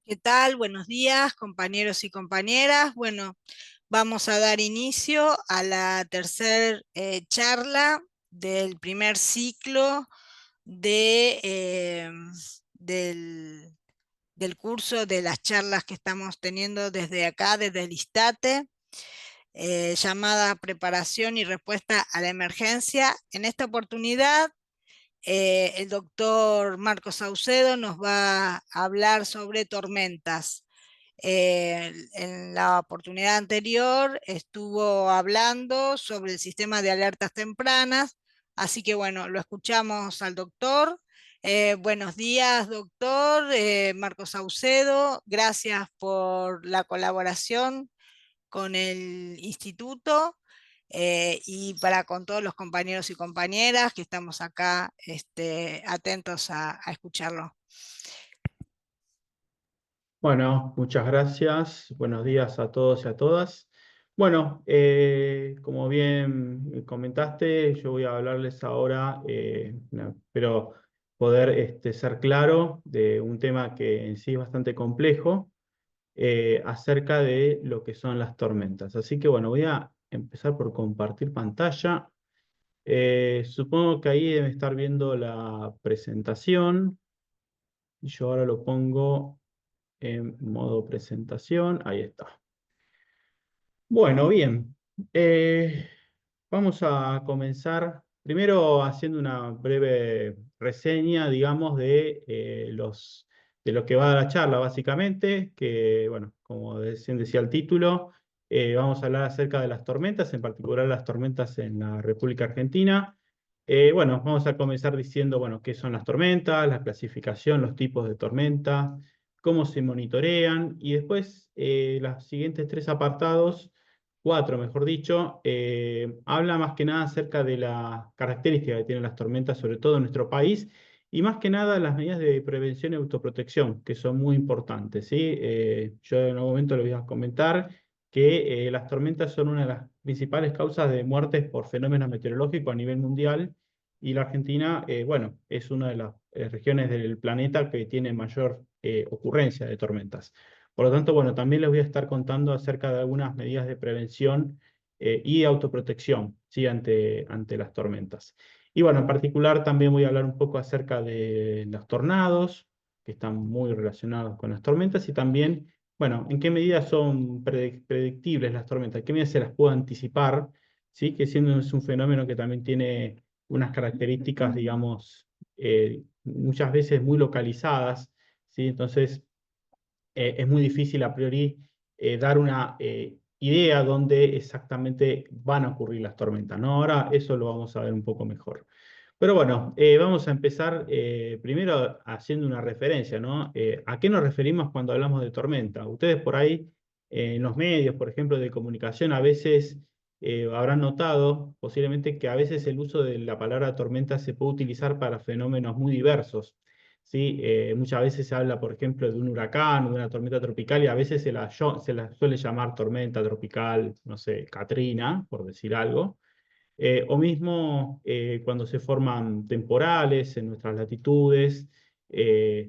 ¿Qué tal? Buenos días, compañeros y compañeras. Bueno, vamos a dar inicio a la tercera charla del primer ciclo de, del, del curso de las charlas que estamos teniendo desde acá, desde el ISTATE, llamada Preparación y Respuesta a la Emergencia. En esta oportunidad el doctor Marcos Saucedo nos va a hablar sobre tormentas. En la oportunidad anterior estuvo hablando sobre el sistema de alertas tempranas, así que bueno, lo escuchamos al doctor. Buenos días, doctor Marcos Saucedo, gracias por la colaboración con el instituto y para con todos los compañeros y compañeras que estamos acá atentos a escucharlo. Bueno, muchas gracias. Buenos días a todos y a todas. Bueno, como bien comentaste, yo voy a hablarles ahora, espero poder ser claro de un tema que en sí es bastante complejo, acerca de lo que son las tormentas. Así que bueno, voy a empezar por compartir pantalla. Supongo que ahí deben estar viendo la presentación y yo ahora lo pongo en modo presentación. Ahí está. Bueno, bien. Eh, Vamos a comenzar primero haciendo una breve reseña, digamos, de lo que va a la charla, básicamente, que, bueno, como decía el título, vamos a hablar acerca de las tormentas, en particular las tormentas en la República Argentina. Bueno, vamos a comenzar diciendo, bueno, qué son las tormentas, la clasificación, los tipos de tormentas, cómo se monitorean, y después los siguientes tres apartados, cuatro, mejor dicho, habla más que nada acerca de las características que tienen las tormentas, sobre todo en nuestro país, y más que nada las medidas de prevención y autoprotección, que son muy importantes, ¿sí? Yo en algún momento les voy a comentar que las tormentas son una de las principales causas de muertes por fenómenos meteorológicos a nivel mundial, y la Argentina, bueno, es una de las regiones del planeta que tiene mayor ocurrencia de tormentas. Por lo tanto, bueno, también les voy a estar contando acerca de algunas medidas de prevención y autoprotección, ¿sí? ante las tormentas. Y bueno, en particular también voy a hablar un poco acerca de los tornados, que están muy relacionados con las tormentas, y también, bueno, en qué medida son predictibles las tormentas, en qué medida se las puedo anticipar, ¿sí? Que siendo es un fenómeno que también tiene unas características, digamos, muchas veces muy localizadas, ¿sí? Entonces, es muy difícil a priori dar una idea dónde exactamente van a ocurrir las tormentas, ¿no? Ahora eso lo vamos a ver un poco mejor. Pero bueno, vamos a empezar primero haciendo una referencia, ¿no? ¿A qué nos referimos cuando hablamos de tormenta? Ustedes por ahí, en los medios, por ejemplo, de comunicación, a veces habrán notado posiblemente que a veces el uso de la palabra tormenta se puede utilizar para fenómenos muy diversos. ¿Sí? Muchas veces se habla, por ejemplo, de un huracán o de una tormenta tropical, y a veces se la suele llamar tormenta tropical, no sé, Katrina, por decir algo. O mismo cuando se forman temporales en nuestras latitudes,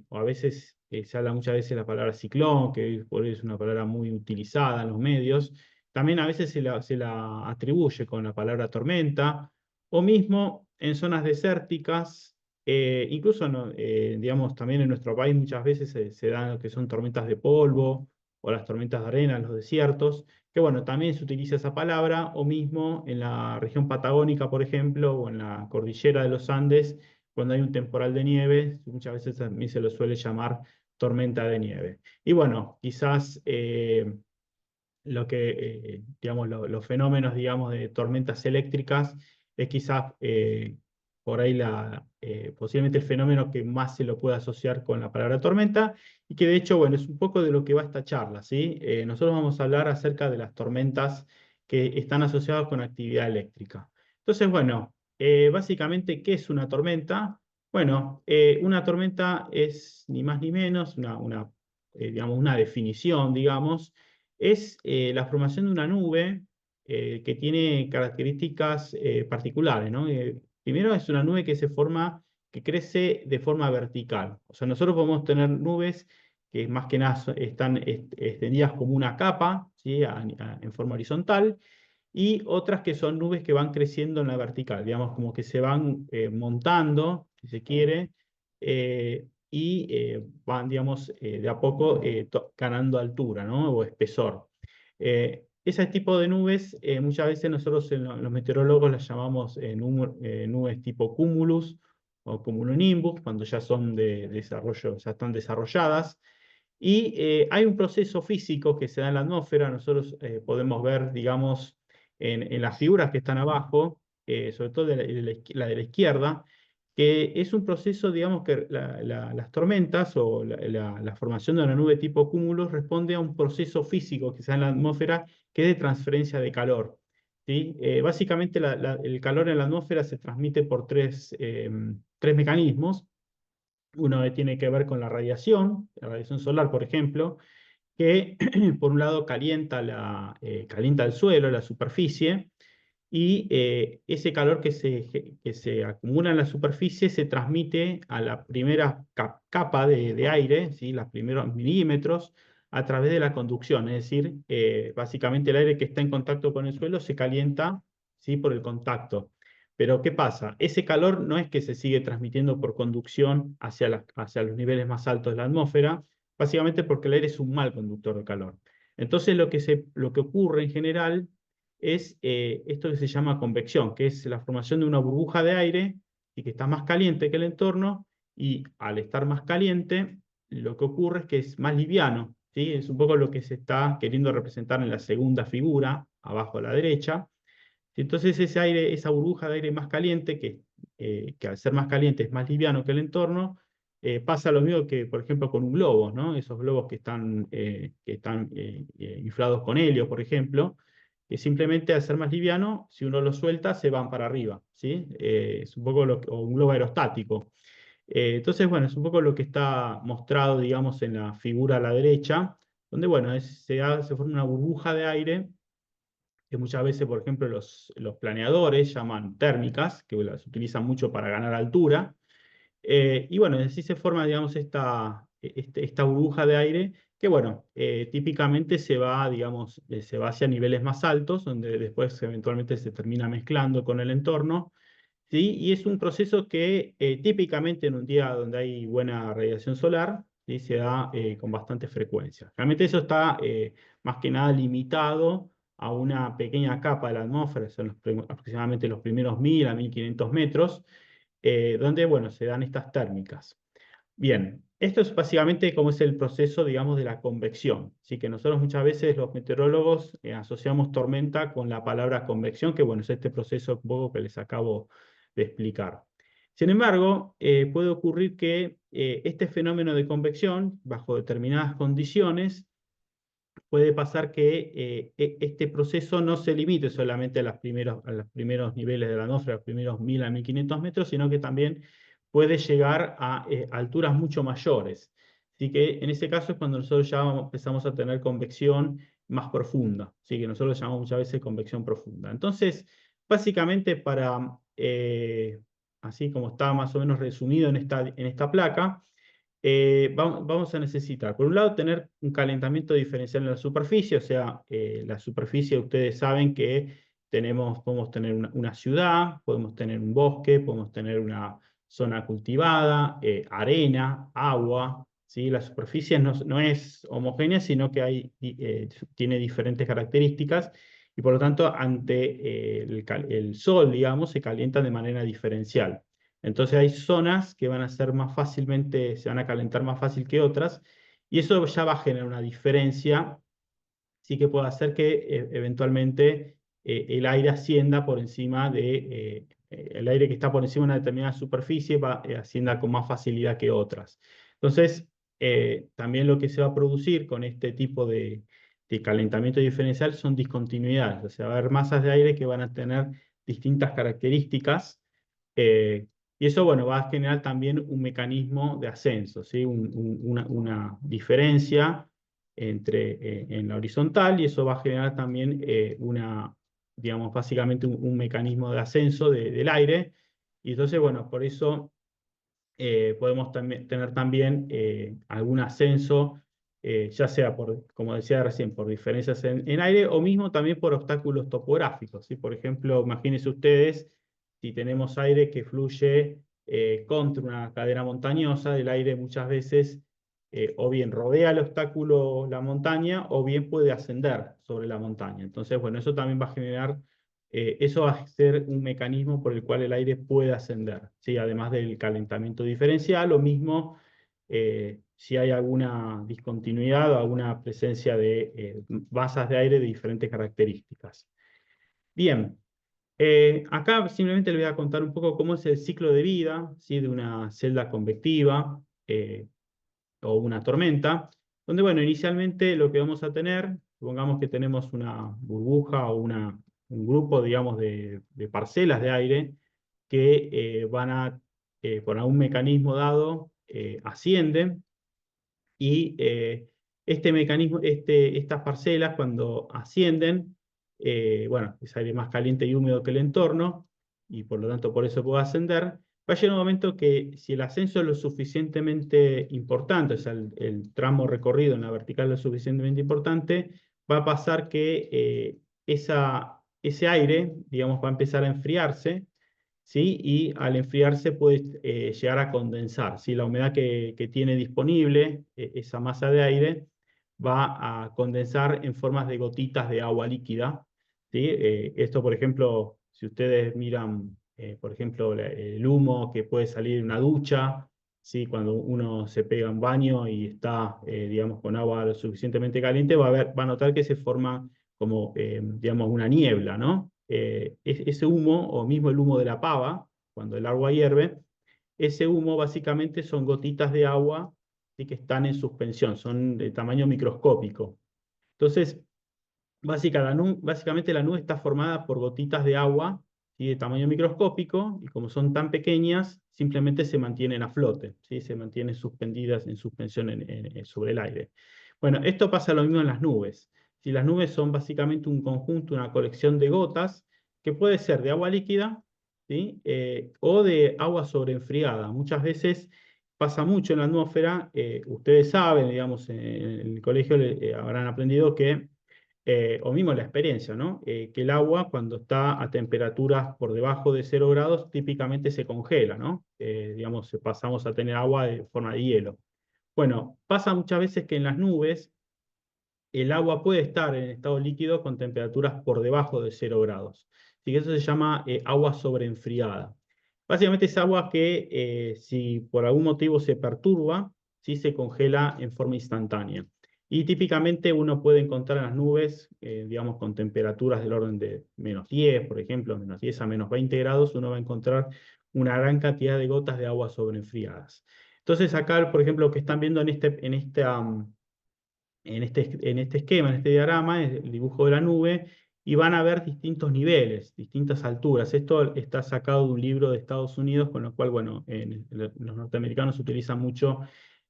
o a veces se habla muchas veces de la palabra ciclón, que por eso es una palabra muy utilizada en los medios. También a veces se la atribuye con la palabra tormenta, o mismo en zonas desérticas, incluso digamos, también en nuestro país muchas veces se dan lo que son tormentas de polvo o las tormentas de arena en los desiertos, que bueno, también se utiliza esa palabra, o mismo en la región patagónica, por ejemplo, o en la cordillera de los Andes, cuando hay un temporal de nieve, muchas veces también se lo suele llamar tormenta de nieve. Y bueno, quizás digamos, los fenómenos, digamos, de tormentas eléctricas es quizás por ahí posiblemente el fenómeno que más se lo puede asociar con la palabra tormenta, y que de hecho, bueno, es un poco de lo que va esta charla, ¿sí? Nosotros vamos a hablar acerca de las tormentas que están asociadas con actividad eléctrica. Entonces, bueno, básicamente, ¿qué es una tormenta? Bueno, una tormenta es ni más ni menos digamos, una definición, digamos, es la formación de una nube que tiene características particulares, ¿no? Primero es una nube que se forma, que crece de forma vertical. O sea, nosotros podemos tener nubes que más que nada están extendidas como una capa, ¿sí? En forma horizontal, y otras que son nubes que van creciendo en la vertical, digamos, como que se van montando, si se quiere, van, digamos, de a poco ganando altura, ¿no? O espesor. Ese tipo de nubes, muchas veces nosotros los meteorólogos las llamamos nubes tipo cumulus o cumulonimbus, cuando ya son de desarrollo, ya están desarrolladas. Y hay un proceso físico que se da en la atmósfera, nosotros podemos ver, digamos, en las figuras que están abajo, sobre todo la de la izquierda, que es un proceso, digamos, que las tormentas o la formación de una nube tipo cúmulos responde a un proceso físico que se da en la atmósfera que es de transferencia de calor. ¿Sí? Básicamente el calor en la atmósfera se transmite por tres mecanismos. Uno que tiene que ver con la radiación solar, por ejemplo, que por un lado calienta el suelo, la superficie, y ese calor que se acumula en la superficie se transmite a la primera capa de aire, ¿sí? Los primeros milímetros, a través de la conducción. Es decir, básicamente el aire que está en contacto con el suelo se calienta, ¿sí? Por el contacto. Pero ¿qué pasa? Ese calor no es que se sigue transmitiendo por conducción hacia los niveles más altos de la atmósfera, básicamente porque el aire es un mal conductor de calor. Entonces lo que ocurre en general es esto que se llama convección, que es la formación de una burbuja de aire y que está más caliente que el entorno, y al estar más caliente, lo que ocurre es que es más liviano, ¿sí? Es un poco lo que se está queriendo representar en la segunda figura, abajo a la derecha. Entonces ese aire, esa burbuja de aire más caliente, que al ser más caliente es más liviano que el entorno, pasa lo mismo que, por ejemplo, con un globo, ¿no? Esos globos que están inflados con helio, por ejemplo, que simplemente al ser más liviano, si uno lo suelta, se van para arriba, ¿sí? Es un poco o un globo aerostático. Entonces, bueno, es un poco lo que está mostrado, digamos, en la figura a la derecha, donde, bueno, se forma una burbuja de aire que muchas veces, por ejemplo, los planeadores llaman térmicas, que las utilizan mucho para ganar altura. Y bueno, así se forma, digamos, esta burbuja de aire que, bueno, típicamente digamos, se va hacia niveles más altos, donde después eventualmente se termina mezclando con el entorno, ¿sí? Y es un proceso que típicamente en un día donde hay buena radiación solar, ¿sí? Se da con bastante frecuencia. Realmente eso está más que nada limitado a una pequeña capa de la atmósfera, son aproximadamente los primeros 1000 a 1500 metros, donde, bueno, se dan estas térmicas. Bien, esto es básicamente cómo es el proceso, digamos, de la convección. Así que nosotros muchas veces los meteorólogos asociamos tormenta con la palabra convección, que bueno, es este proceso un poco que les acabo de explicar. Sin embargo, puede ocurrir que este fenómeno de convección, bajo determinadas condiciones, puede pasar que este proceso no se limite solamente a los primeros niveles de la atmósfera, los primeros 1000 a 1500 metros, sino que también puede llegar a alturas mucho mayores. Así que en ese caso es cuando nosotros ya empezamos a tener convección más profunda, así que nosotros lo llamamos muchas veces convección profunda. Entonces, básicamente así como está más o menos resumido en esta placa, vamos a necesitar, por un lado, tener un calentamiento diferencial en la superficie, o sea, la superficie, ustedes saben que podemos tener una ciudad, podemos tener un bosque, podemos tener una zona cultivada, arena, agua, ¿sí? La superficie no es homogénea, sino que tiene diferentes características, y por lo tanto, ante el sol, digamos, se calientan de manera diferencial. Entonces hay zonas que se van a calentar más fácil que otras, y eso ya va a generar una diferencia, sí que puede hacer que eventualmente el aire ascienda por encima el aire que está por encima de una determinada superficie ascienda con más facilidad que otras. Entonces, también lo que se va a producir con este tipo de calentamiento diferencial son discontinuidades, o sea, va a haber masas de aire que van a tener distintas características. eh, y eso, bueno, va a generar también un mecanismo de ascenso, ¿sí? Una diferencia en la horizontal, y eso va a generar también digamos, básicamente un mecanismo de ascenso del aire. Y entonces, bueno, por eso podemos tener también algún ascenso, ya sea por, como decía recién, por diferencias en aire o mismo también por obstáculos topográficos, ¿sí? Por ejemplo, imagínense ustedes si tenemos aire que fluye contra una cadena montañosa, el aire muchas veces o bien rodea el obstáculo, la montaña, o bien puede ascender sobre la montaña. Entonces, bueno, eso también va a generar eso va a ser un mecanismo por el cual el aire puede ascender, ¿sí? Además del calentamiento diferencial, lo mismo si hay alguna discontinuidad o alguna presencia de masas de aire de diferentes características. Bien, acá simplemente les voy a contar un poco cómo es el ciclo de vida, ¿sí? De una celda convectiva o una tormenta, donde, bueno, inicialmente lo que vamos a tener, supongamos que tenemos una burbuja o un grupo, digamos, de parcelas de aire que van a, por algún mecanismo dado, ascienden y este mecanismo, estas parcelas cuando ascienden, bueno, es aire más caliente y húmedo que el entorno, y por lo tanto por eso puede ascender, va a llegar un momento que si el ascenso es lo suficientemente importante, o sea, el tramo recorrido en la vertical es lo suficientemente importante, va a pasar que ese aire, digamos, va a empezar a enfriarse, ¿sí? Y al enfriarse puede llegar a condensar, ¿sí? La humedad que tiene disponible esa masa de aire va a condensar en formas de gotitas de agua líquida, ¿sí? Esto, por ejemplo, si ustedes miran, por ejemplo, el humo que puede salir de una ducha, ¿sí? Cuando uno se pega un baño y está, digamos, con agua lo suficientemente caliente, va a notar que se forma como, digamos, una niebla, ¿no? Ese humo, o mismo el humo de la pava, cuando el agua hierve, ese humo básicamente son gotitas de agua, ¿sí? Que están en suspensión, son de tamaño microscópico. Entonces, básicamente la nube está formada por gotitas de agua, ¿sí? De tamaño microscópico, y como son tan pequeñas, simplemente se mantienen a flote, ¿sí? Se mantienen suspendidas en suspensión sobre el aire. Bueno, esto pasa lo mismo en las nubes. Si las nubes son básicamente un conjunto, una colección de gotas, que puede ser de agua líquida, ¿sí? O de agua sobreenfriada. Muchas veces pasa mucho en la atmósfera, ustedes saben, digamos, en el colegio habrán aprendido que o mismo la experiencia, ¿no? Que el agua cuando está a temperaturas por debajo de 0 grados típicamente se congela, ¿no? Digamos, pasamos a tener agua de forma de hielo. Bueno, pasa muchas veces que en las nubes el agua puede estar en estado líquido con temperaturas por debajo de 0 grados. Así que eso se llama agua sobreenfriada. Básicamente es agua que si por algún motivo se perturba, sí se congela en forma instantánea. Y típicamente uno puede encontrar en las nubes, digamos, con temperaturas del orden de -10, por ejemplo, -10 a -20 grados, uno va a encontrar una gran cantidad de gotas de agua sobreenfriadas. Entonces acá, por ejemplo, lo que están viendo en este esquema, en este diagrama, es el dibujo de la nube, y van a ver distintos niveles, distintas alturas. Esto está sacado de un libro de Estados Unidos, con lo cual, bueno, los norteamericanos utilizan mucho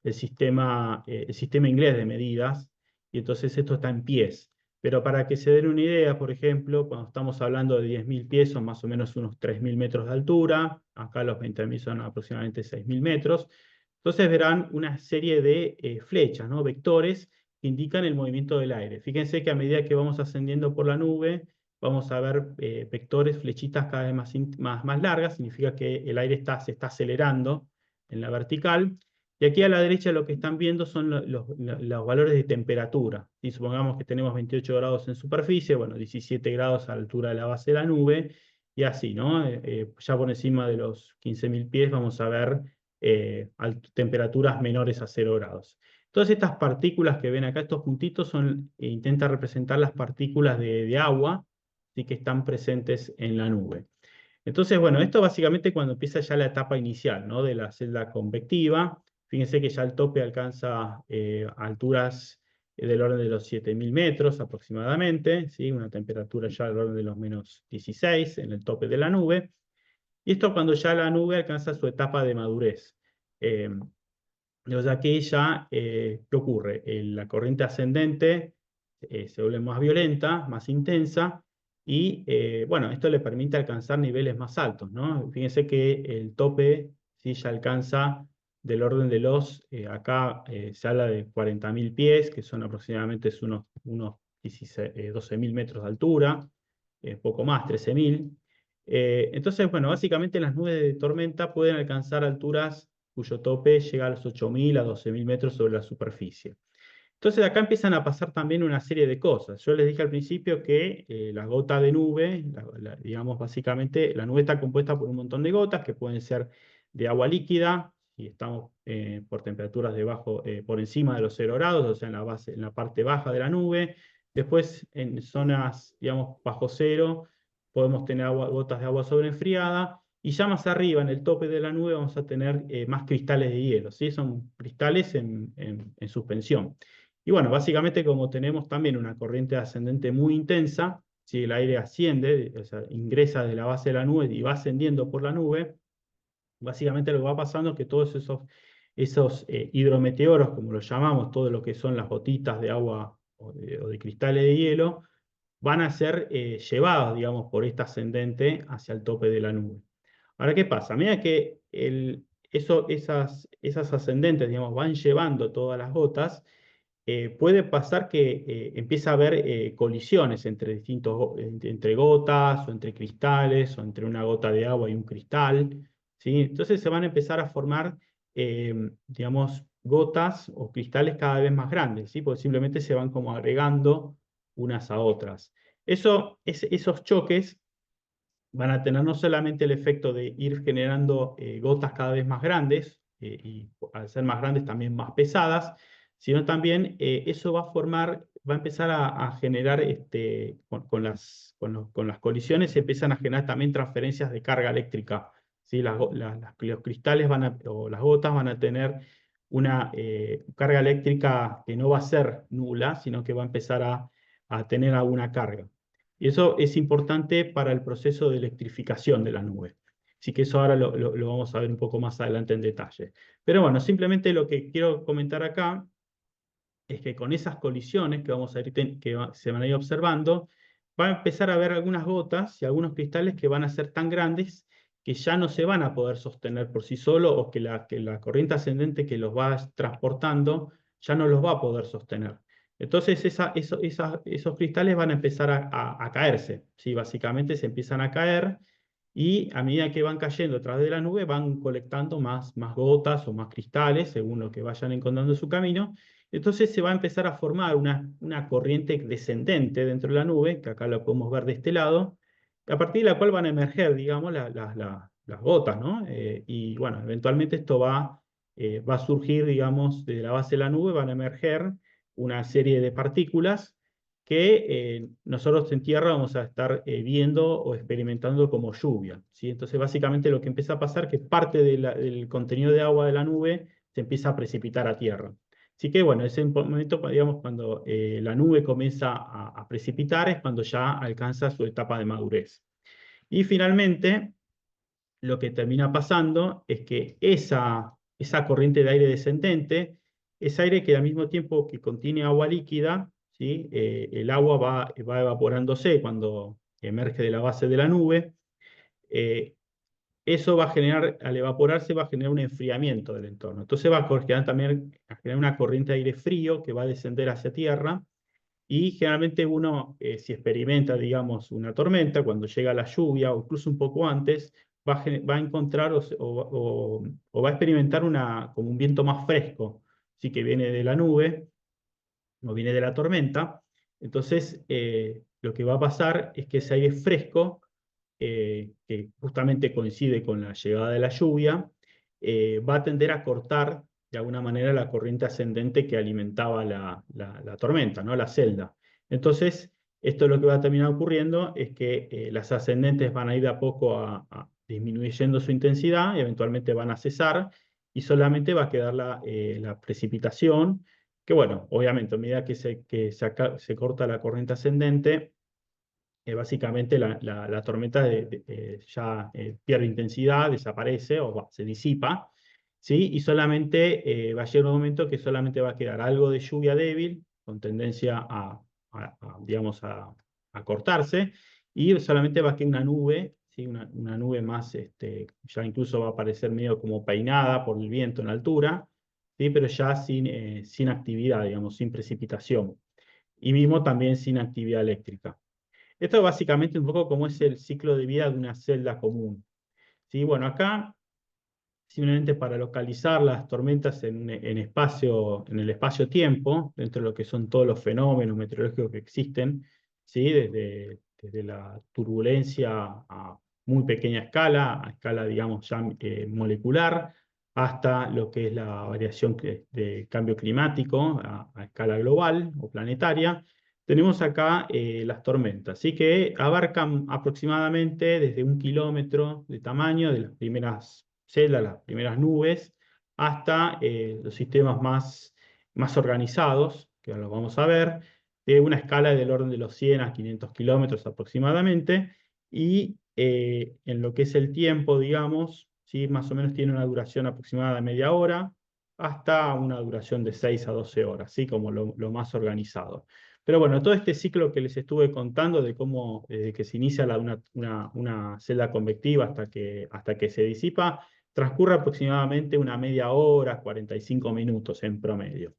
el sistema inglés de medidas, y entonces esto está en pies. Pero para que se den una idea, por ejemplo, cuando estamos hablando de 10.000 pies, son más o menos unos 3.000 metros de altura, acá los 20.000 son aproximadamente 6.000 metros. Entonces verán una serie de flechas, ¿no? Vectores que indican el movimiento del aire. Fíjense que a medida que vamos ascendiendo por la nube, vamos a ver vectores, flechitas cada vez más largas, significa que el aire se está acelerando en la vertical. Y aquí a la derecha lo que están viendo son los valores de temperatura. Y supongamos que tenemos 28 grados en superficie, bueno, 17 grados a la altura de la base de la nube, y así, ¿no? Ya por encima de los 15.000 pies vamos a ver temperaturas menores a 0 grados. Todas estas partículas que ven acá, estos puntitos, intenta representar las partículas de agua, ¿sí? Que están presentes en la nube. Entonces, bueno, esto básicamente cuando empieza ya la etapa inicial, ¿no? De la celda convectiva. Fíjense que ya el tope alcanza alturas del orden de los 7.000 metros aproximadamente, ¿sí? Una temperatura ya del orden de los -16 en el tope de la nube. Y esto cuando ya la nube alcanza su etapa de madurez. Eh, o sea que ya, ¿qué ocurre? La corriente ascendente se vuelve más violenta, más intensa, y bueno, esto le permite alcanzar niveles más altos, ¿no? Fíjense que el tope ¿sí? Ya alcanza del orden de acá se habla de 40.000 pies, que son aproximadamente unos 12.000 metros de altura, poco más, 13.000. Entonces, bueno, básicamente las nubes de tormenta pueden alcanzar alturas cuyo tope llega a los 8.000 a 12.000 metros sobre la superficie. Entonces acá empiezan a pasar también una serie de cosas. Yo les dije al principio que la gota de nube, digamos básicamente, la nube está compuesta por un montón de gotas que pueden ser de agua líquida, si estamos por temperaturas por encima de los 0 grados, o sea, en la base, en la parte baja de la nube. Después, en zonas, digamos, bajo cero, podemos tener gotas de agua sobreenfriada. Y ya más arriba, en el tope de la nube, vamos a tener más cristales de hielo, ¿sí? Son cristales en suspensión. Y bueno, básicamente como tenemos también una corriente ascendente muy intensa, si el aire asciende, o sea, ingresa de la base de la nube y va ascendiendo por la nube, básicamente lo que va pasando es que todos esos hidrometeoros, como los llamamos, todo lo que son las gotitas de agua o de cristales de hielo, van a ser llevados, digamos, por esta ascendente hacia el tope de la nube. Ahora, ¿qué pasa? A medida que esas ascendentes, digamos, van llevando todas las gotas, puede pasar que empieza a haber colisiones entre gotas o entre cristales o entre una gota de agua y un cristal, ¿sí? Entonces se van a empezar a formar, digamos, gotas o cristales cada vez más grandes, ¿sí? Porque simplemente se van como agregando unas a otras. Esos choques van a tener no solamente el efecto de ir generando gotas cada vez más grandes, y al ser más grandes también más pesadas, sino también eso va a empezar a generar, con las colisiones, se empiezan a generar también transferencias de carga eléctrica. ¿Sí? Los cristales o las gotas van a tener una carga eléctrica que no va a ser nula, sino que va a empezar a tener alguna carga. Y eso es importante para el proceso de electrificación de la nube. Así que eso ahora lo vamos a ver un poco más adelante en detalle. Pero bueno, simplemente lo que quiero comentar acá es que con esas colisiones que vamos a ir se van a ir observando, va a empezar a haber algunas gotas y algunos cristales que van a ser tan grandes que ya no se van a poder sostener por sí solos, o que la corriente ascendente que los va transportando ya no los va a poder sostener. Entonces esos cristales van a empezar a caerse, ¿sí? Básicamente se empiezan a caer, y a medida que van cayendo a través de la nube van colectando más gotas o más cristales según lo que vayan encontrando en su camino. Entonces se va a empezar a formar una corriente descendente dentro de la nube, que acá lo podemos ver de este lado, a partir de la cual van a emerger, digamos, las gotas, ¿no? Y bueno, eventualmente esto va a surgir, digamos, de la base de la nube, van a emerger una serie de partículas que nosotros en tierra vamos a estar viendo o experimentando como lluvia, ¿sí? Entonces básicamente lo que empieza a pasar es que parte del contenido de agua de la nube se empieza a precipitar a tierra. Así que bueno, ese momento, digamos, cuando la nube comienza a precipitar, es cuando ya alcanza su etapa de madurez. Y finalmente, lo que termina pasando es que esa corriente de aire descendente es aire que al mismo tiempo que contiene agua líquida, ¿sí? El agua va evaporándose cuando emerge de la base de la nube. eh, Eso va a generar, al evaporarse, va a generar un enfriamiento del entorno. Entonces va a generar también una corriente de aire frío que va a descender hacia tierra, y generalmente uno, si experimenta, digamos, una tormenta, cuando llega la lluvia o incluso un poco antes, va a encontrar o va a experimentar como un viento más fresco, sí, que viene de la nube o viene de la tormenta. Entonces, lo que va a pasar es que ese aire fresco, que justamente coincide con la llegada de la lluvia, va a tender a cortar de alguna manera la corriente ascendente que alimentaba la tormenta, ¿no? La celda. Entonces, esto lo que va a terminar ocurriendo es que las ascendentes van a ir de a poco disminuyendo su intensidad, y eventualmente van a cesar, y solamente va a quedar la precipitación, que bueno, obviamente a medida que se corta la corriente ascendente, básicamente la tormenta ya pierde intensidad, desaparece o se disipa, ¿sí? Y solamente va a llegar un momento que solamente va a quedar algo de lluvia débil, con tendencia digamos, a cortarse, y solamente va a quedar una nube, ¿sí? Una nube más, ya incluso va a parecer medio como peinada por el viento en altura, ¿sí? Pero ya sin actividad, digamos, sin precipitación. Y mismo también sin actividad eléctrica. Esto básicamente un poco como es el ciclo de vida de una celda común. ¿Sí? Bueno, acá simplemente para localizar las tormentas en el espacio-tiempo, dentro de lo que son todos los fenómenos meteorológicos que existen, ¿sí? Desde la turbulencia a muy pequeña escala, a escala, digamos, ya molecular, hasta lo que es la variación de cambio climático a escala global o planetaria. Tenemos acá las tormentas, ¿sí? Que abarcan aproximadamente desde 1 kilómetro de tamaño de las primeras celdas, las primeras nubes, hasta los sistemas más organizados, que ahora lo vamos a ver, de una escala del orden de los 100 a 500 kilómetros aproximadamente, y en lo que es el tiempo, digamos, ¿sí? Más o menos tiene una duración aproximada de media hora, hasta una duración de 6 a 12 horas, ¿sí? Como lo más organizado. Pero bueno, todo este ciclo que les estuve contando de cómo desde que se inicia una celda convectiva hasta que se disipa, transcurre aproximadamente una media hora, 45 minutos en promedio.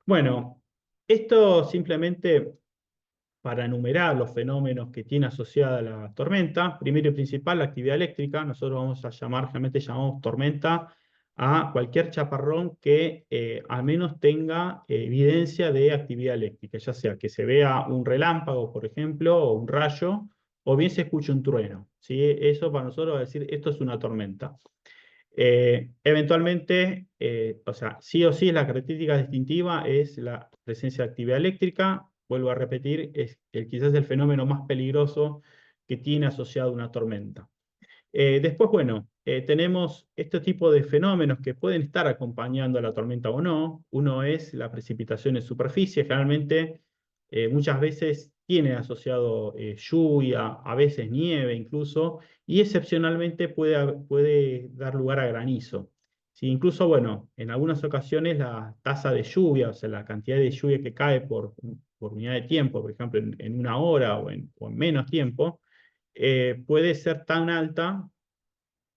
Bueno, esto simplemente para enumerar los fenómenos que tiene asociada la tormenta. Primero y principal, la actividad eléctrica. Nosotros vamos a llamar, realmente llamamos tormenta a cualquier chaparrón que al menos tenga evidencia de actividad eléctrica, ya sea que se vea un relámpago, por ejemplo, o un rayo, o bien se escuche un trueno. ¿Sí? Eso para nosotros va a decir, esto es una tormenta. Eventualmente, o sea, sí o sí la característica distintiva es la presencia de actividad eléctrica. Vuelvo a repetir, es quizás el fenómeno más peligroso que tiene asociado una tormenta. Después, bueno, tenemos este tipo de fenómenos que pueden estar acompañando a la tormenta o no. Uno es la precipitación en superficie. Generalmente, muchas veces tiene asociado lluvia, a veces nieve incluso, y excepcionalmente puede dar lugar a granizo. Sí, incluso, bueno, en algunas ocasiones la tasa de lluvia, o sea, la cantidad de lluvia que cae por unidad de tiempo, por ejemplo, en una hora o en menos tiempo, puede ser tan alta,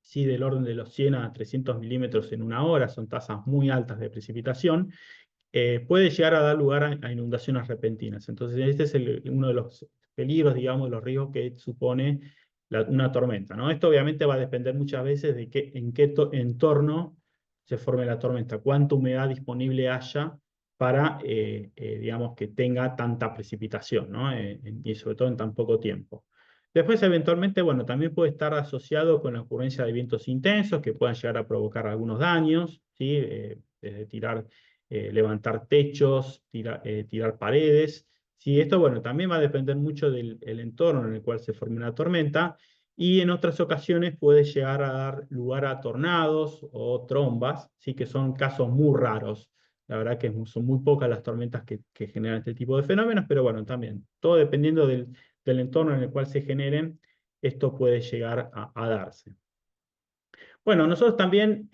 sí, del orden de los 100 a 300 milímetros en una hora, son tasas muy altas de precipitación, puede llegar a dar lugar a inundaciones repentinas. Entonces, este es uno de los peligros, digamos, los riesgos que supone una tormenta, ¿no? Esto obviamente va a depender muchas veces de en qué entorno se forme la tormenta, cuánta humedad disponible haya para, digamos, que tenga tanta precipitación, ¿no? Y sobre todo en tan poco tiempo. Después, eventualmente, bueno, también puede estar asociado con la ocurrencia de vientos intensos que puedan llegar a provocar algunos daños, ¿sí? Desde levantar techos, tirar paredes. Sí, esto, bueno, también va a depender mucho del el entorno en el cual se forme una tormenta, y en otras ocasiones puede llegar a dar lugar a tornados o trombas, sí, que son casos muy raros. La verdad que son muy pocas las tormentas que generan este tipo de fenómenos, pero bueno, también, todo dependiendo del entorno en el cual se generen, esto puede llegar a darse. Bueno, nosotros también,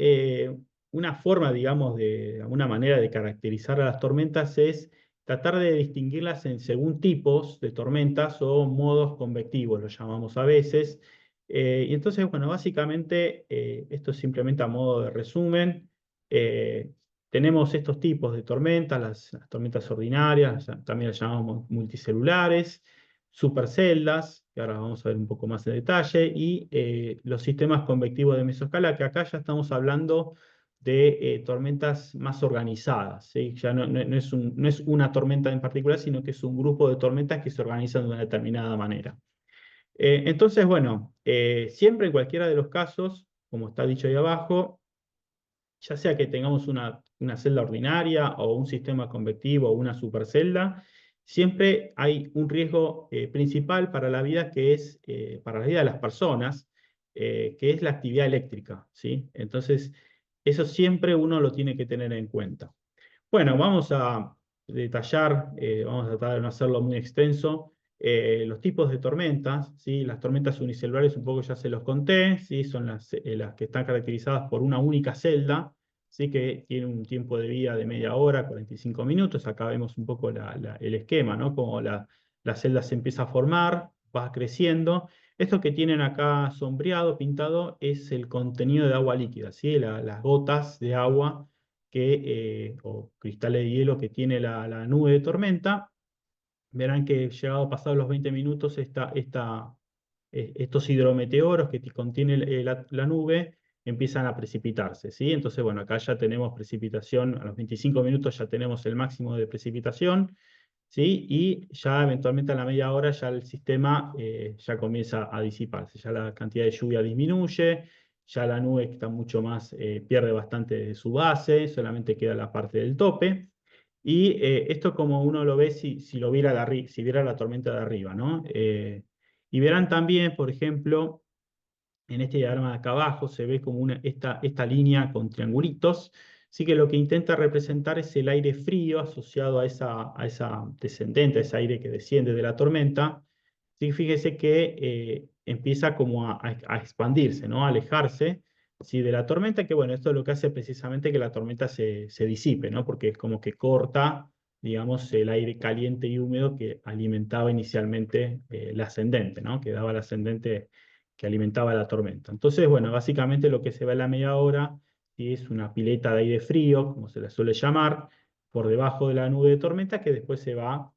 una forma, digamos, de alguna manera de caracterizar a las tormentas es tratar de distinguirlas según tipos de tormentas o modos convectivos, lo llamamos a veces. Y entonces, bueno, básicamente, esto es simplemente a modo de resumen. Eh, Tenemos estos tipos de tormentas, las tormentas ordinarias, también las llamamos multicelulares, superceldas, que ahora vamos a ver un poco más en detalle, y los sistemas convectivos de mesoscala, que acá ya estamos hablando de tormentas más organizadas, ¿sí? Ya no es una tormenta en particular, sino que es un grupo de tormentas que se organizan de una determinada manera. Entonces, bueno, siempre en cualquiera de los casos, como está dicho ahí abajo, ya sea que tengamos una celda ordinaria o un sistema convectivo o una supercelda, siempre hay un riesgo principal para la vida para la vida de las personas, que es la actividad eléctrica, ¿sí? Entonces, eso siempre uno lo tiene que tener en cuenta. Bueno, vamos a detallar, vamos a tratar de no hacerlo muy extenso, los tipos de tormentas, ¿sí? Las tormentas unicelulares un poco ya se los conté, ¿sí? Son las que están caracterizadas por una única celda, ¿sí? Que tiene un tiempo de vida de media hora, 45 minutos. Acá vemos un poco el esquema, ¿no? Como la celda se empieza a formar, va creciendo. Esto que tienen acá sombreado, pintado, es el contenido de agua líquida, ¿sí? Las gotas de agua o cristales de hielo que tiene la nube de tormenta. Verán que llegado pasados los 20 minutos, estos hidrometeoros que contiene la nube empiezan a precipitarse, ¿sí? Entonces, bueno, acá ya tenemos precipitación, a los 25 minutos ya tenemos el máximo de precipitación, ¿sí? Y ya eventualmente a la media hora ya el sistema ya comienza a disiparse, ya la cantidad de lluvia disminuye, ya la nube está mucho más, pierde bastante de su base, solamente queda la parte del tope. Y esto como uno lo ve si lo viera si viera la tormenta de arriba, ¿no? Y verán también, por ejemplo, en este diagrama de acá abajo se ve como esta línea con triangulitos. Así que lo que intenta representar es el aire frío asociado a esa descendente, a ese aire que desciende de la tormenta. Sí, fíjese que empieza como a expandirse, ¿no? A alejarse, sí, de la tormenta, que bueno, esto es lo que hace precisamente que la tormenta se disipe, ¿no? Porque es como que corta, digamos, el aire caliente y húmedo que alimentaba inicialmente el ascendente, ¿no? Que daba el ascendente que alimentaba la tormenta. Entonces, bueno, básicamente lo que se ve a la media hora es una pileta de aire frío, como se le suele llamar, por debajo de la nube de tormenta que después se va,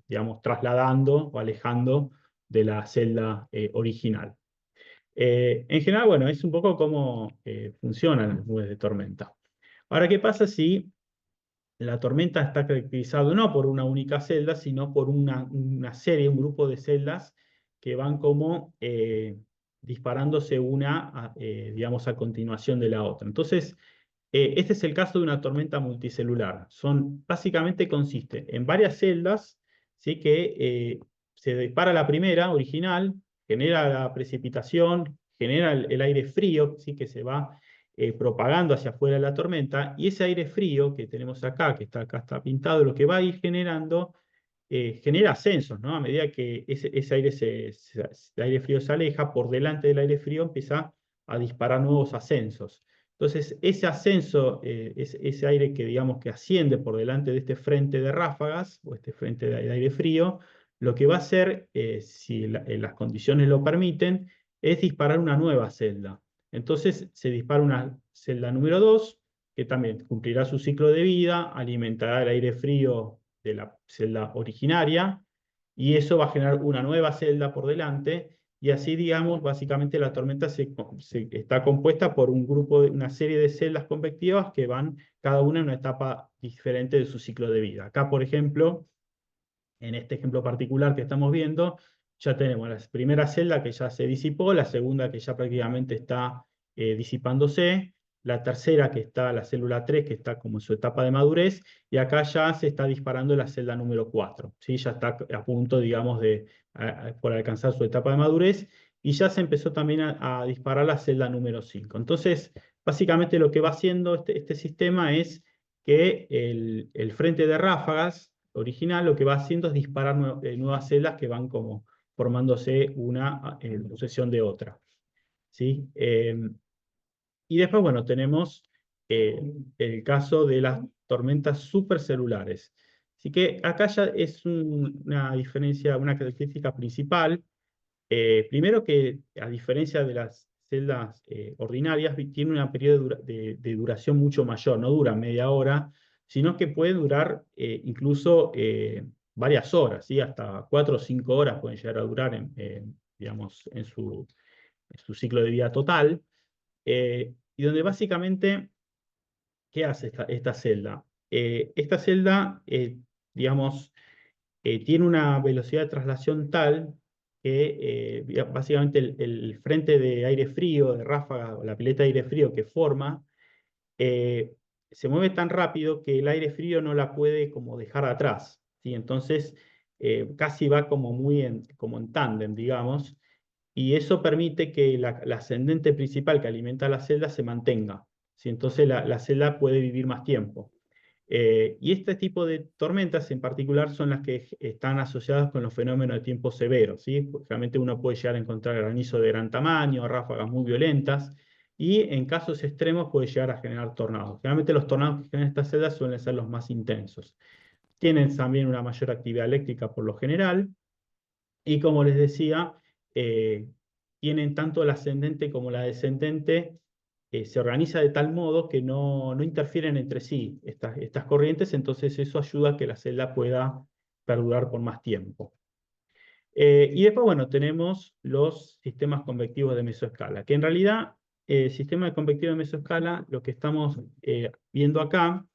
digamos, trasladando o alejando de la celda original. En general, bueno, es un poco cómo funcionan las nubes de tormenta. Ahora, ¿qué pasa si la tormenta está caracterizada no por una única celda, sino por una serie, un grupo de celdas que van como disparándose digamos, a continuación de la otra? Entonces, este es el caso de una tormenta multicelular. Básicamente consiste en varias celdas, ¿sí? Que se dispara la primera, original, genera la precipitación, genera el aire frío, ¿sí? Que se va propagando hacia afuera de la tormenta, y ese aire frío que tenemos acá, acá está pintado, lo que va a ir generando, genera ascensos, ¿no? A medida que ese el aire frío se aleja, por delante del aire frío empieza a disparar nuevos ascensos. Entonces, ese ascenso, ese aire que digamos que asciende por delante de este frente de ráfagas, o este frente de aire frío, lo que va a hacer, si las condiciones lo permiten, es disparar una nueva celda. Entonces se dispara una celda número 2, que también cumplirá su ciclo de vida, alimentará el aire frío de la celda originaria, y eso va a generar una nueva celda por delante, y así, digamos, básicamente la tormenta está compuesta por una serie de celdas convectivas que van cada una en una etapa diferente de su ciclo de vida. Acá, por ejemplo, en este ejemplo particular que estamos viendo, ya tenemos la primera celda que ya se disipó, la segunda que ya prácticamente está disipándose, la tercera que está, la célula 3, que está como en su etapa de madurez, y acá ya se está disparando la celda número 4, ¿sí? Ya está a punto, digamos, por alcanzar su etapa de madurez, y ya se empezó también a disparar la celda número 5. Entonces, básicamente lo que va haciendo este sistema es que el frente de ráfagas original lo que va haciendo es disparar nuevas celdas que van como formándose una en sucesión de otra, ¿sí? Y después, bueno, tenemos el caso de las tormentas supercelulares. Así que acá ya es una diferencia, una característica principal. Primero que, a diferencia de las celdas ordinarias, tiene un periodo de duración mucho mayor, no dura media hora, sino que puede durar incluso varias horas, ¿sí? Hasta 4 o 5 horas pueden llegar a durar, digamos, en su ciclo de vida total, y donde básicamente, ¿qué hace esta celda? Esta celda, digamos, tiene una velocidad de traslación tal que básicamente el frente de aire frío, de ráfaga, o la pileta de aire frío que forma, eh, se mueve tan rápido que el aire frío no la puede como dejar atrás, ¿sí? Entonces, casi va como como en tándem, digamos, y eso permite que la ascendente principal que alimenta la celda se mantenga, ¿sí? Entonces la celda puede vivir más tiempo. Y este tipo de tormentas en particular son las que están asociadas con los fenómenos de tiempo severos, ¿sí? Porque realmente uno puede llegar a encontrar granizo de gran tamaño, ráfagas muy violentas, y en casos extremos puede llegar a generar tornados. Generalmente los tornados que generan estas celdas suelen ser los más intensos. Tienen también una mayor actividad eléctrica por lo general, Y como les decía, tienen tanto la ascendente como la descendente, se organiza de tal modo que no interfieren entre sí estas corrientes, entonces eso ayuda a que la celda pueda perdurar por más tiempo. Y después, bueno, tenemos los sistemas convectivos de mesoescala, que en realidad el sistema de convectivo de mesoescala, lo que estamos viendo acá,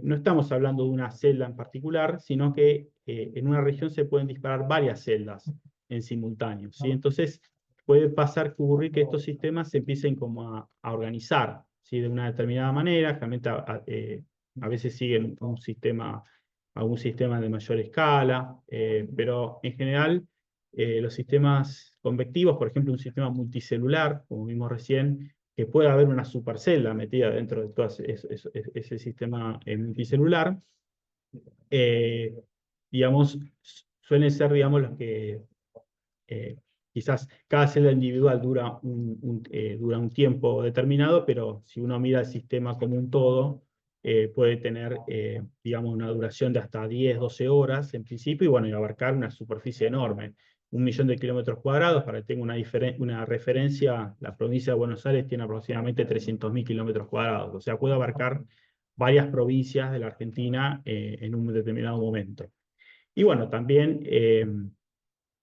no estamos hablando de una celda en particular, sino que en una región se pueden disparar varias celdas en simultáneo, ¿sí? Entonces puede ocurrir que estos sistemas se empiecen como a organizar, ¿sí? De una determinada manera, realmente a veces siguen algún sistema de mayor escala, pero en general los sistemas convectivos, por ejemplo un sistema multicelular, como vimos recién, que pueda haber una supercelda metida dentro de todo ese sistema multicelular, eh, digamos, suelen ser, digamos, los que eh, quizás cada celda individual dura un tiempo determinado, pero si uno mira el sistema como un todo, puede tener, digamos, una duración de hasta 10, 12 horas en principio, y bueno, y abarcar una superficie enorme. 1 millón de kilómetros cuadrados, para que tenga una referencia, la provincia de Buenos Aires tiene aproximadamente 300.000 kilómetros cuadrados, o sea, puede abarcar varias provincias de la Argentina en un determinado momento. Y bueno, también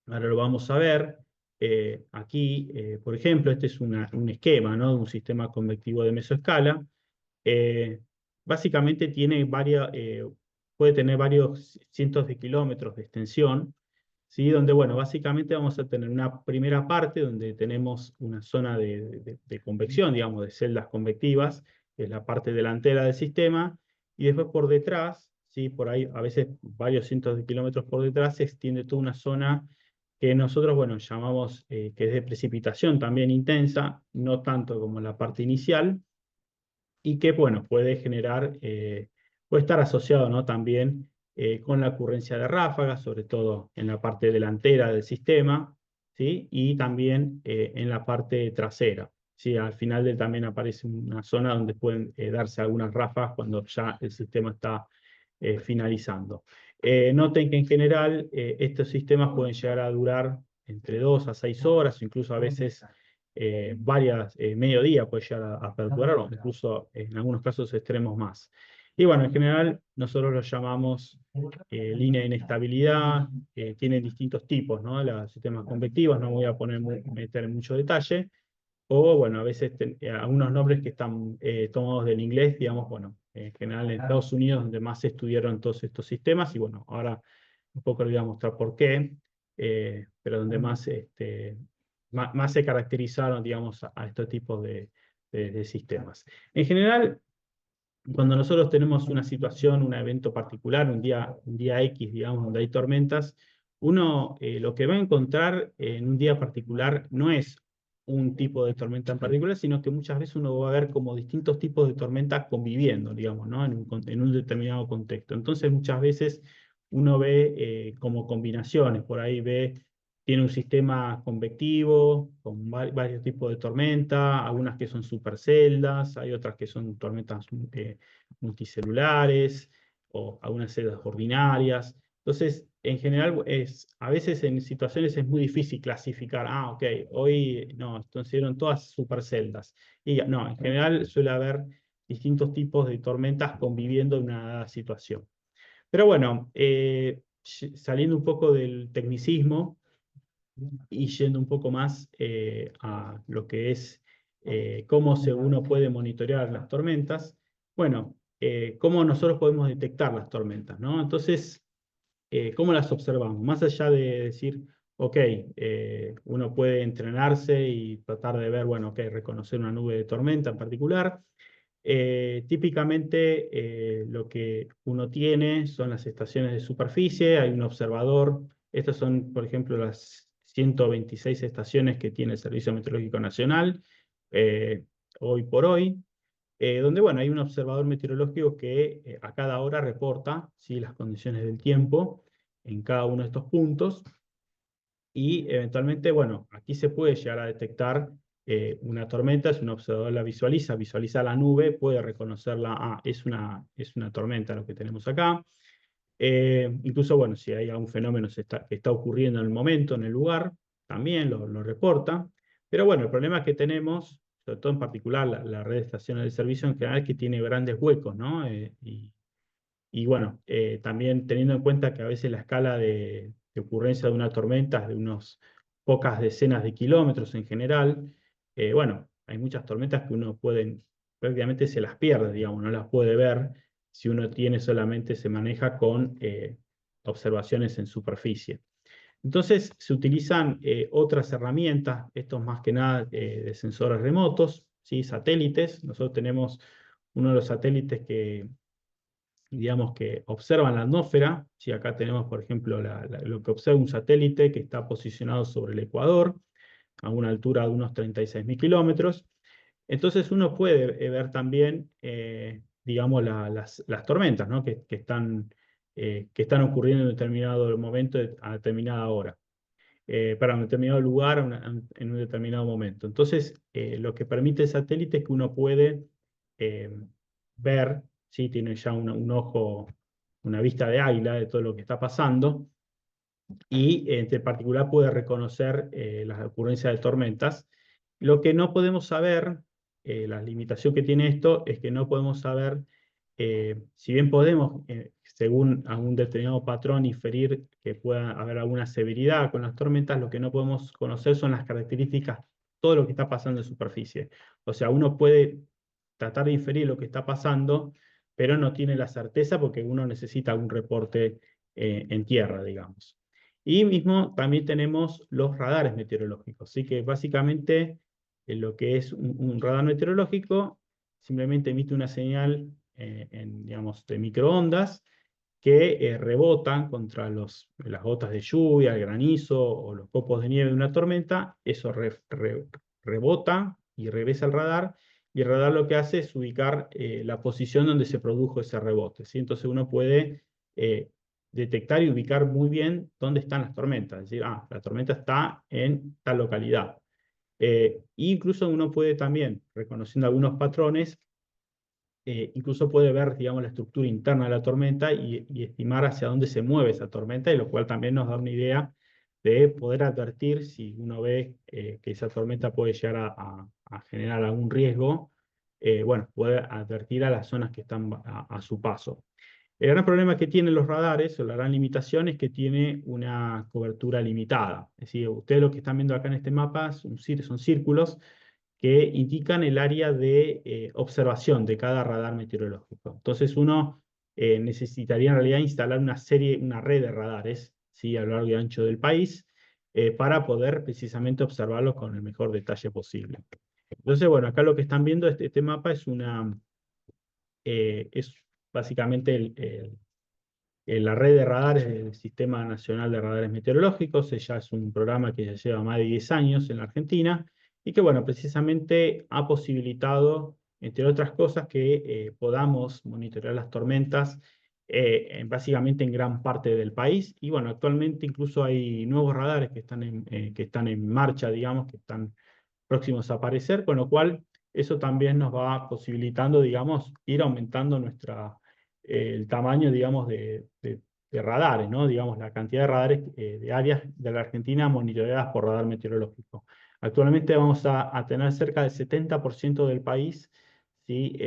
ahora lo vamos a ver. Aquí, por ejemplo, este es un esquema, ¿no? De un sistema convectivo de mesoescala. Eh, Básicamente puede tener varios cientos de kilómetros de extensión, ¿sí? Donde, bueno, básicamente vamos a tener una primera parte donde tenemos una zona de convección, digamos, de celdas convectivas, que es la parte delantera del sistema, y después por detrás, ¿sí? Por ahí, a veces varios cientos de kilómetros por detrás, se extiende toda una zona que nosotros, bueno, llamamos que es de precipitación también intensa, no tanto como la parte inicial, y que, bueno, puede estar asociado, ¿no? También con la ocurrencia de ráfagas, sobre todo en la parte delantera del sistema, ¿sí? Y también en la parte trasera, ¿sí? Al final también aparece una zona donde pueden darse algunas ráfagas cuando ya el sistema está finalizando. Noten que en general estos sistemas pueden llegar a durar entre 2 a 6 horas, incluso a veces medio día puede llegar a perdurar, o incluso en algunos casos extremos más. Y bueno, en general nosotros los llamamos línea de inestabilidad, tienen distintos tipos, ¿no? Los sistemas convectivos, no voy a meter en mucho detalle, o bueno, a veces algunos nombres que están tomados del inglés, digamos, bueno, en general en Estados Unidos donde más se estudiaron todos estos sistemas, y bueno, ahora un poco les voy a mostrar por qué, pero donde más se caracterizaron, digamos, a estos tipos de sistemas. En general, cuando nosotros tenemos una situación, un evento particular, un día X, digamos, donde hay tormentas, uno lo que va a encontrar en un día particular no es un tipo de tormenta en particular, sino que muchas veces uno va a ver como distintos tipos de tormentas conviviendo, digamos, ¿no? En un determinado contexto. Entonces, muchas veces uno ve como combinaciones, por ahí tiene un sistema convectivo con varios tipos de tormenta, algunas que son superceldas, hay otras que son tormentas multicelulares o algunas celdas ordinarias. Entonces, en general, a veces en situaciones es muy difícil clasificar, ok, hoy no, entonces eran todas superceldas. Y no, en general suele haber distintos tipos de tormentas conviviendo en una dada situación. Pero bueno, saliendo un poco del tecnicismo, y yendo un poco más a lo que es cómo uno puede monitorear las tormentas. Bueno, cómo nosotros podemos detectar las tormentas, ¿no? Entonces, ¿cómo las observamos? Más allá de decir, ok, uno puede entrenarse y tratar de ver, bueno, ok, reconocer una nube de tormenta en particular. Típicamente lo que uno tiene son las estaciones de superficie, hay un observador. Estas son, por ejemplo, las 126 estaciones que tiene el Servicio Meteorológico Nacional hoy por hoy, donde bueno, hay un observador meteorológico que a cada hora reporta, ¿sí?, las condiciones del tiempo en cada uno de estos puntos, y eventualmente, bueno, aquí se puede llegar a detectar una tormenta. Si un observador la visualiza la nube, puede reconocerla, es una tormenta lo que tenemos acá. Incluso, bueno, si hay algún fenómeno que está ocurriendo en el momento, en el lugar, también lo reporta. Pero bueno, el problema que tenemos, sobre todo en particular la red de estaciones de servicio en general, es que tiene grandes huecos, ¿no? Y bueno, también teniendo en cuenta que a veces la escala de ocurrencia de una tormenta es de unos pocas decenas de kilómetros en general, bueno, hay muchas tormentas que uno puede, prácticamente se las pierde, digamos, no las puede ver si uno tiene solamente, se maneja con observaciones en superficie. Entonces se utilizan otras herramientas, estos más que nada de sensores remotos, ¿sí? Satélites. Nosotros tenemos uno de los satélites que, digamos, que observan la atmósfera. ¿Sí? Acá tenemos, por ejemplo, lo que observa un satélite que está posicionado sobre el Ecuador, a una altura de unos 36.000 kilómetros. Entonces uno puede ver también, digamos, las tormentas, ¿no? Que están ocurriendo en determinado momento, a determinada hora, para un determinado lugar en un determinado momento. Entonces, lo que permite el satélite es que uno puede eh, ver, ¿sí? Tiene ya un ojo, una vista de águila de todo lo que está pasando, y en particular puede reconocer las ocurrencias de tormentas. Lo que no podemos saber, la limitación que tiene esto, es que no podemos saber, si bien podemos, según algún determinado patrón, inferir que pueda haber alguna severidad con las tormentas, lo que no podemos conocer son las características, todo lo que está pasando en superficie. O sea, uno puede tratar de inferir lo que está pasando, pero no tiene la certeza porque uno necesita algún reporte en tierra, digamos. Y mismo también tenemos los radares meteorológicos. Así que básicamente lo que es un radar meteorológico simplemente emite una señal digamos, de microondas que rebotan contra las gotas de lluvia, el granizo o los copos de nieve de una tormenta. Eso rebota y regresa al radar. Y el radar lo que hace es ubicar la posición donde se produjo ese rebote, ¿sí? Entonces uno puede detectar y ubicar muy bien dónde están las tormentas. Es decir, la tormenta está en tal localidad. Incluso uno puede también, reconociendo algunos patrones, incluso puede ver, digamos, la estructura interna de la tormenta y estimar hacia dónde se mueve esa tormenta, y lo cual también nos da una idea de poder advertir si uno ve que esa tormenta puede llegar a generar algún riesgo. Bueno, puede advertir a las zonas que están a su paso. El gran problema que tienen los radares, o la gran limitación, es que tiene una cobertura limitada. Es decir, ustedes lo que están viendo acá en este mapa son círculos que indican el área de observación de cada radar meteorológico. Entonces uno necesitaría en realidad instalar una red de radares, ¿sí? A lo largo y ancho del país, para poder precisamente observarlos con el mejor detalle posible. Entonces, bueno, acá lo que están viendo, este mapa es básicamente la red de radares del Sistema Nacional de Radares Meteorológicos. Ya es un programa que ya lleva más de 10 años en la Argentina y que, bueno, precisamente ha posibilitado, entre otras cosas, que podamos monitorear las tormentas básicamente en gran parte del país. Y bueno, actualmente incluso hay nuevos radares que están en marcha, digamos, que están próximos a aparecer, con lo cual eso también nos va posibilitando, digamos, ir aumentando el tamaño, digamos, de radares, ¿no? Digamos, la cantidad de radares de áreas de la Argentina monitoreadas por radar meteorológico. Actualmente vamos a tener cerca del 70% del país, ¿sí?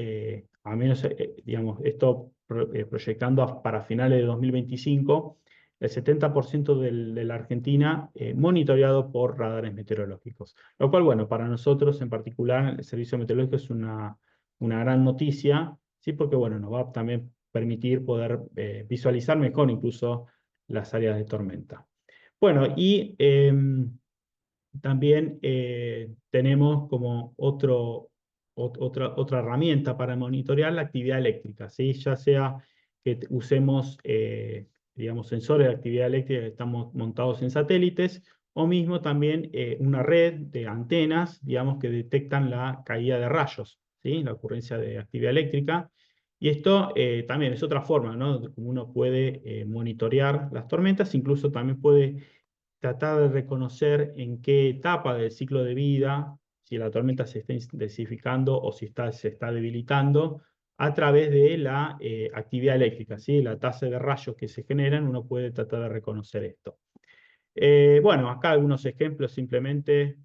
A menos, digamos, esto proyectando para finales de 2025, el 70% de la Argentina monitoreado por radares meteorológicos. Lo cual, bueno, para nosotros en particular, el servicio meteorológico es una gran noticia, ¿sí? Porque, bueno, nos va a también permitir poder visualizar mejor incluso las áreas de tormenta. Bueno, y también tenemos como otra herramienta para monitorear la actividad eléctrica, ¿sí? Ya sea que usemos, digamos, sensores de actividad eléctrica que estamos montados en satélites, o mismo también una red de antenas, digamos, que detectan la caída de rayos, ¿sí? La ocurrencia de actividad eléctrica. Y esto también es otra forma, ¿no? De cómo uno puede monitorear las tormentas. Incluso también puede tratar de reconocer en qué etapa del ciclo de vida, si la tormenta se está intensificando o si se está debilitando, a través de la actividad eléctrica, ¿sí? La tasa de rayos que se generan, uno puede tratar de reconocer esto. Bueno, acá algunos ejemplos simplemente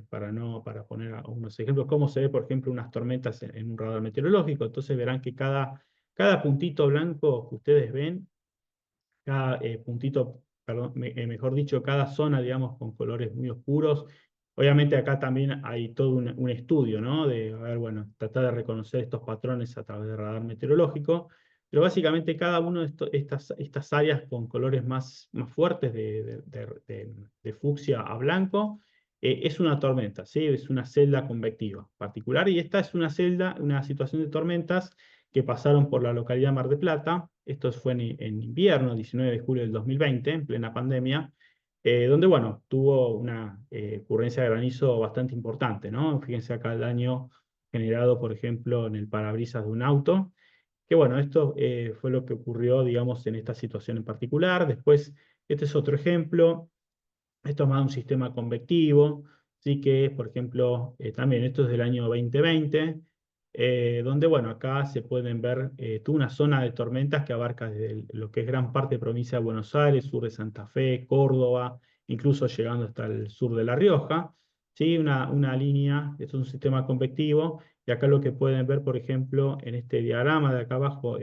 para poner algunos ejemplos, cómo se ve, por ejemplo, unas tormentas en un radar meteorológico. Entonces verán que cada puntito blanco que ustedes ven, cada puntito, perdón, mejor dicho, cada zona, digamos, con colores muy oscuros. Obviamente acá también hay todo un estudio, ¿no? De, a ver, bueno, tratar de reconocer estos patrones a través del radar meteorológico. Pero básicamente cada una de estas áreas con colores más fuertes de fucsia a blanco es una tormenta, ¿sí? Es una celda convectiva particular. Y esta es una situación de tormentas que pasaron por la localidad de Mar del Plata. Esto fue en invierno, 19 de julio del 2020, en plena pandemia, donde, bueno, tuvo una ocurrencia de granizo bastante importante, ¿no? Fíjense acá el daño generado, por ejemplo, en el parabrisas de un auto, que bueno, esto fue lo que ocurrió, digamos, en esta situación en particular. Después, este es otro ejemplo. Esto es más un sistema convectivo, sí que, por ejemplo, también esto es del año 2020, donde, bueno, acá se pueden ver toda una zona de tormentas que abarca desde lo que es gran parte de provincia de Buenos Aires, sur de Santa Fe, Córdoba, incluso llegando hasta el sur de La Rioja, ¿sí? Una línea, es un sistema convectivo, y acá lo que pueden ver, por ejemplo, en este diagrama de acá abajo,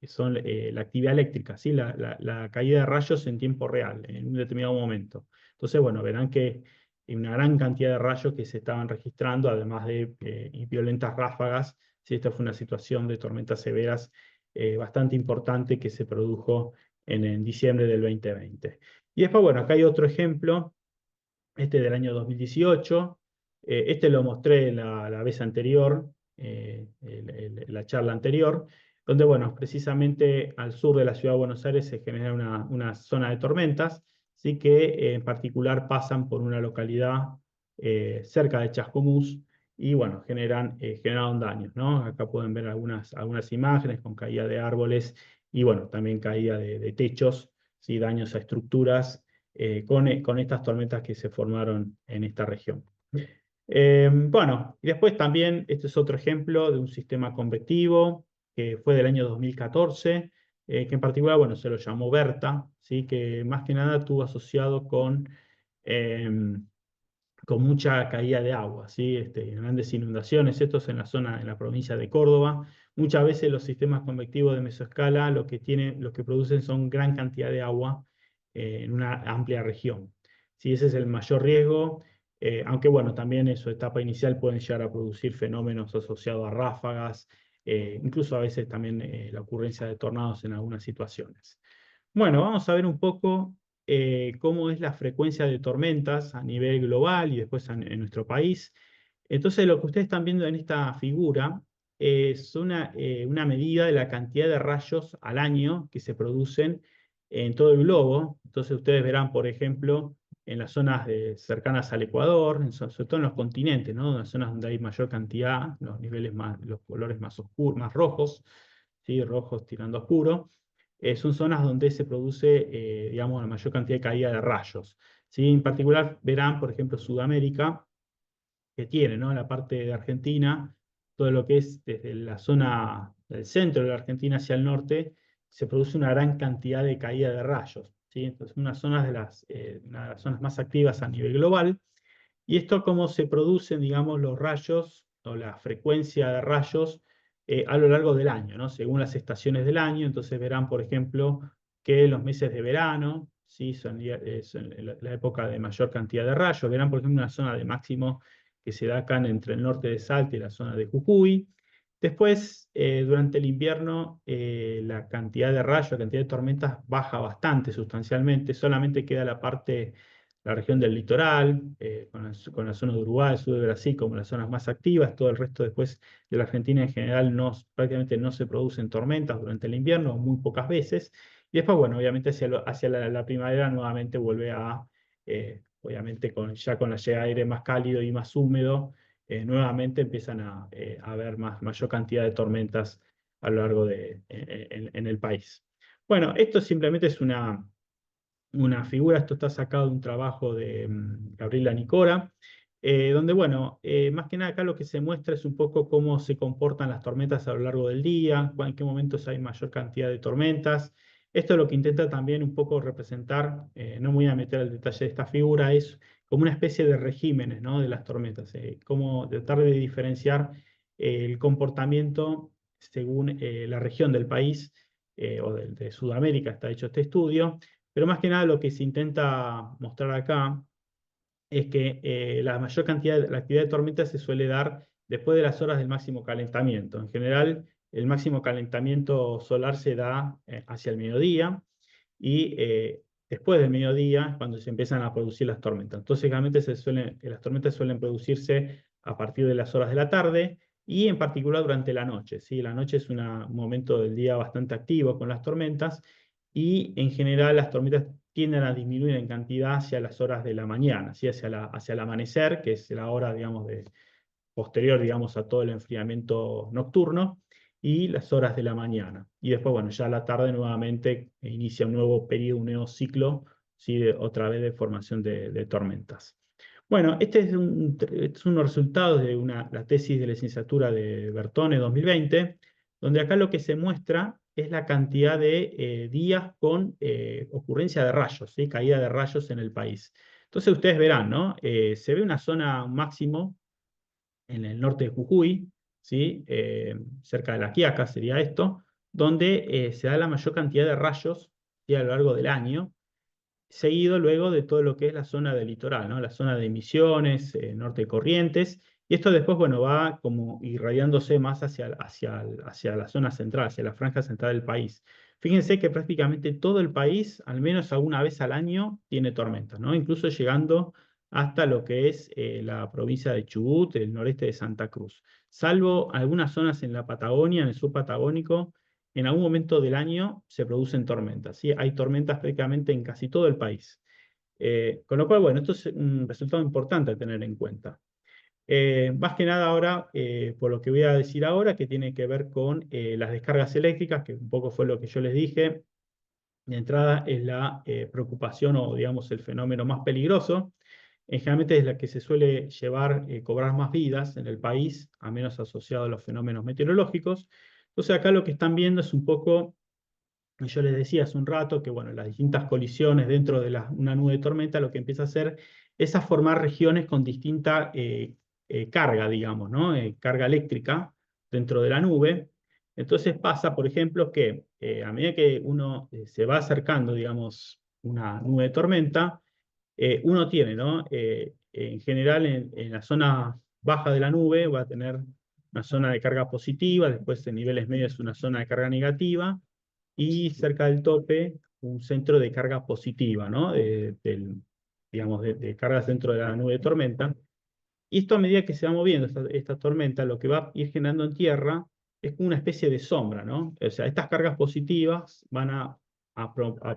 son la actividad eléctrica, ¿sí? La caída de rayos en tiempo real, en un determinado momento. Entonces, bueno, verán que hay una gran cantidad de rayos que se estaban registrando, además de violentas ráfagas. Sí, esta fue una situación de tormentas severas bastante importante que se produjo en diciembre del 2020. Y después, bueno, acá hay otro ejemplo, este del año 2018. Este lo mostré la vez anterior, la charla anterior, donde, bueno, precisamente al sur de la ciudad de Buenos Aires se genera una zona de tormentas, sí que en particular pasan por una localidad cerca de Chascomús y, bueno, generaron daños, ¿no? Acá pueden ver algunas imágenes con caída de árboles y, bueno, también caída de techos, ¿sí? Daños a estructuras con estas tormentas que se formaron en esta región. Bueno, y después también, este es otro ejemplo de un sistema convectivo que fue del año 2014, que en particular, bueno, se lo llamó Berta, ¿sí? Que más que nada tuvo asociado con mucha caída de agua, ¿sí? Grandes inundaciones, esto es en la zona, en la provincia de Córdoba. Muchas veces los sistemas convectivos de mesoescala lo que producen son gran cantidad de agua en una amplia región. ¿Sí? Ese es el mayor riesgo, aunque bueno, también en su etapa inicial pueden llegar a producir fenómenos asociados a ráfagas, incluso a veces también la ocurrencia de tornados en algunas situaciones. Bueno, vamos a ver un poco cómo es la frecuencia de tormentas a nivel global y después en nuestro país. Entonces, lo que ustedes están viendo en esta figura es una medida de la cantidad de rayos al año que se producen en todo el globo. Entonces, ustedes verán, por ejemplo, en las zonas cercanas al Ecuador, sobre todo en los continentes, ¿no? En las zonas donde hay mayor cantidad, los colores más oscuros, más rojos, ¿sí? Rojos tirando a oscuro, son zonas donde se produce, digamos, la mayor cantidad de caída de rayos. ¿Sí? En particular, verán, por ejemplo, Sudamérica, que tiene, ¿no? La parte de Argentina, todo lo que es desde la zona del centro de la Argentina hacia el norte, se produce una gran cantidad de caída de rayos. ¿Sí? Entonces, una de las zonas más activas a nivel global. Y esto cómo se producen, digamos, los rayos o la frecuencia de rayos a lo largo del año, ¿no? Según las estaciones del año. Entonces verán, por ejemplo, que los meses de verano, ¿sí? Son la época de mayor cantidad de rayos. Verán, por ejemplo, una zona de máximo que se da acá entre el norte de Salta y la zona de Jujuy. Después, durante el invierno, la cantidad de rayos, la cantidad de tormentas baja bastante sustancialmente. Solamente queda la región del litoral, con la zona de Uruguay, el sur de Brasil como las zonas más activas. Todo el resto después de la Argentina en general prácticamente no se producen tormentas durante el invierno, muy pocas veces. Y después, bueno, obviamente hacia la primavera nuevamente vuelve obviamente ya con la llegada de aire más cálido y más húmedo, nuevamente empiezan a haber mayor cantidad de tormentas a lo largo en el país. Bueno, esto simplemente es una figura, esto está sacado de un trabajo de Gabriela Nicora, donde, bueno, más que nada acá lo que se muestra es un poco cómo se comportan las tormentas a lo largo del día, en qué momentos hay mayor cantidad de tormentas. Esto es lo que intenta también un poco representar, no me voy a meter al detalle de esta figura, es como una especie de regímenes, ¿no?, de las tormentas, cómo tratar de diferenciar el comportamiento según la región del país o de Sudamérica está hecho este estudio, pero más que nada lo que se intenta mostrar acá es que la mayor cantidad de la actividad de tormenta se suele dar después de las horas del máximo calentamiento. En general, el máximo calentamiento solar se da hacia el mediodía y después del mediodía es cuando se empiezan a producir las tormentas. Entonces, generalmente las tormentas suelen producirse a partir de las horas de la tarde y en particular durante la noche. ¿Sí? La noche es un momento del día bastante activo con las tormentas y en general las tormentas tienden a disminuir en cantidad hacia las horas de la mañana, ¿sí? Hacia el amanecer, que es la hora, digamos, posterior, digamos, a todo el enfriamiento nocturno, y las horas de la mañana. Y después, bueno, ya a la tarde nuevamente inicia un nuevo periodo, un nuevo ciclo, ¿sí? Otra vez de formación de tormentas. Bueno, este es unos resultados de la tesis de licenciatura de Bertone 2020, donde acá lo que se muestra es la cantidad de días con ocurrencia de rayos, ¿sí? Caída de rayos en el país. Entonces ustedes verán, ¿no? Se ve una zona máximo en el norte de Jujuy, ¿sí? Cerca de La Quiaca sería esto, donde se da la mayor cantidad de rayos, ¿sí?, a lo largo del año, seguido luego de todo lo que es la zona del litoral, ¿no? La zona de Misiones, norte de Corrientes, y esto después, bueno, va como irradiándose más hacia la zona central, hacia la franja central del país. Fíjense que prácticamente todo el país, al menos alguna vez al año, tiene tormentas, ¿no? Incluso llegando hasta lo que es la provincia de Chubut, el noreste de Santa Cruz. Salvo algunas zonas en la Patagonia, en el sur patagónico, en algún momento del año se producen tormentas, ¿sí? Hay tormentas prácticamente en casi todo el país. Con lo cual, bueno, esto es un resultado importante a tener en cuenta. Más que nada ahora, por lo que voy a decir ahora, que tiene que ver con las descargas eléctricas, que un poco fue lo que yo les dije. De entrada es la preocupación o, digamos, el fenómeno más peligroso. Generalmente es la que se suele llevar, cobrar más vidas en el país, a menos asociado a los fenómenos meteorológicos. Entonces acá lo que están viendo es un poco, yo les decía hace un rato que, bueno, las distintas colisiones dentro de una nube de tormenta lo que empieza a hacer es a formar regiones con distinta carga, digamos, ¿no? Carga eléctrica dentro de la nube. Entonces pasa, por ejemplo, que a medida que uno se va acercando, digamos, una nube de tormenta, uno tiene, ¿no? En general, en la zona baja de la nube va a tener una zona de carga positiva, después en niveles medios una zona de carga negativa, y cerca del tope un centro de carga positiva, ¿no? Digamos, de cargas dentro de la nube de tormenta. Y esto a medida que se va moviendo esta tormenta, lo que va a ir generando en tierra es como una especie de sombra, ¿no? O sea, estas cargas positivas van a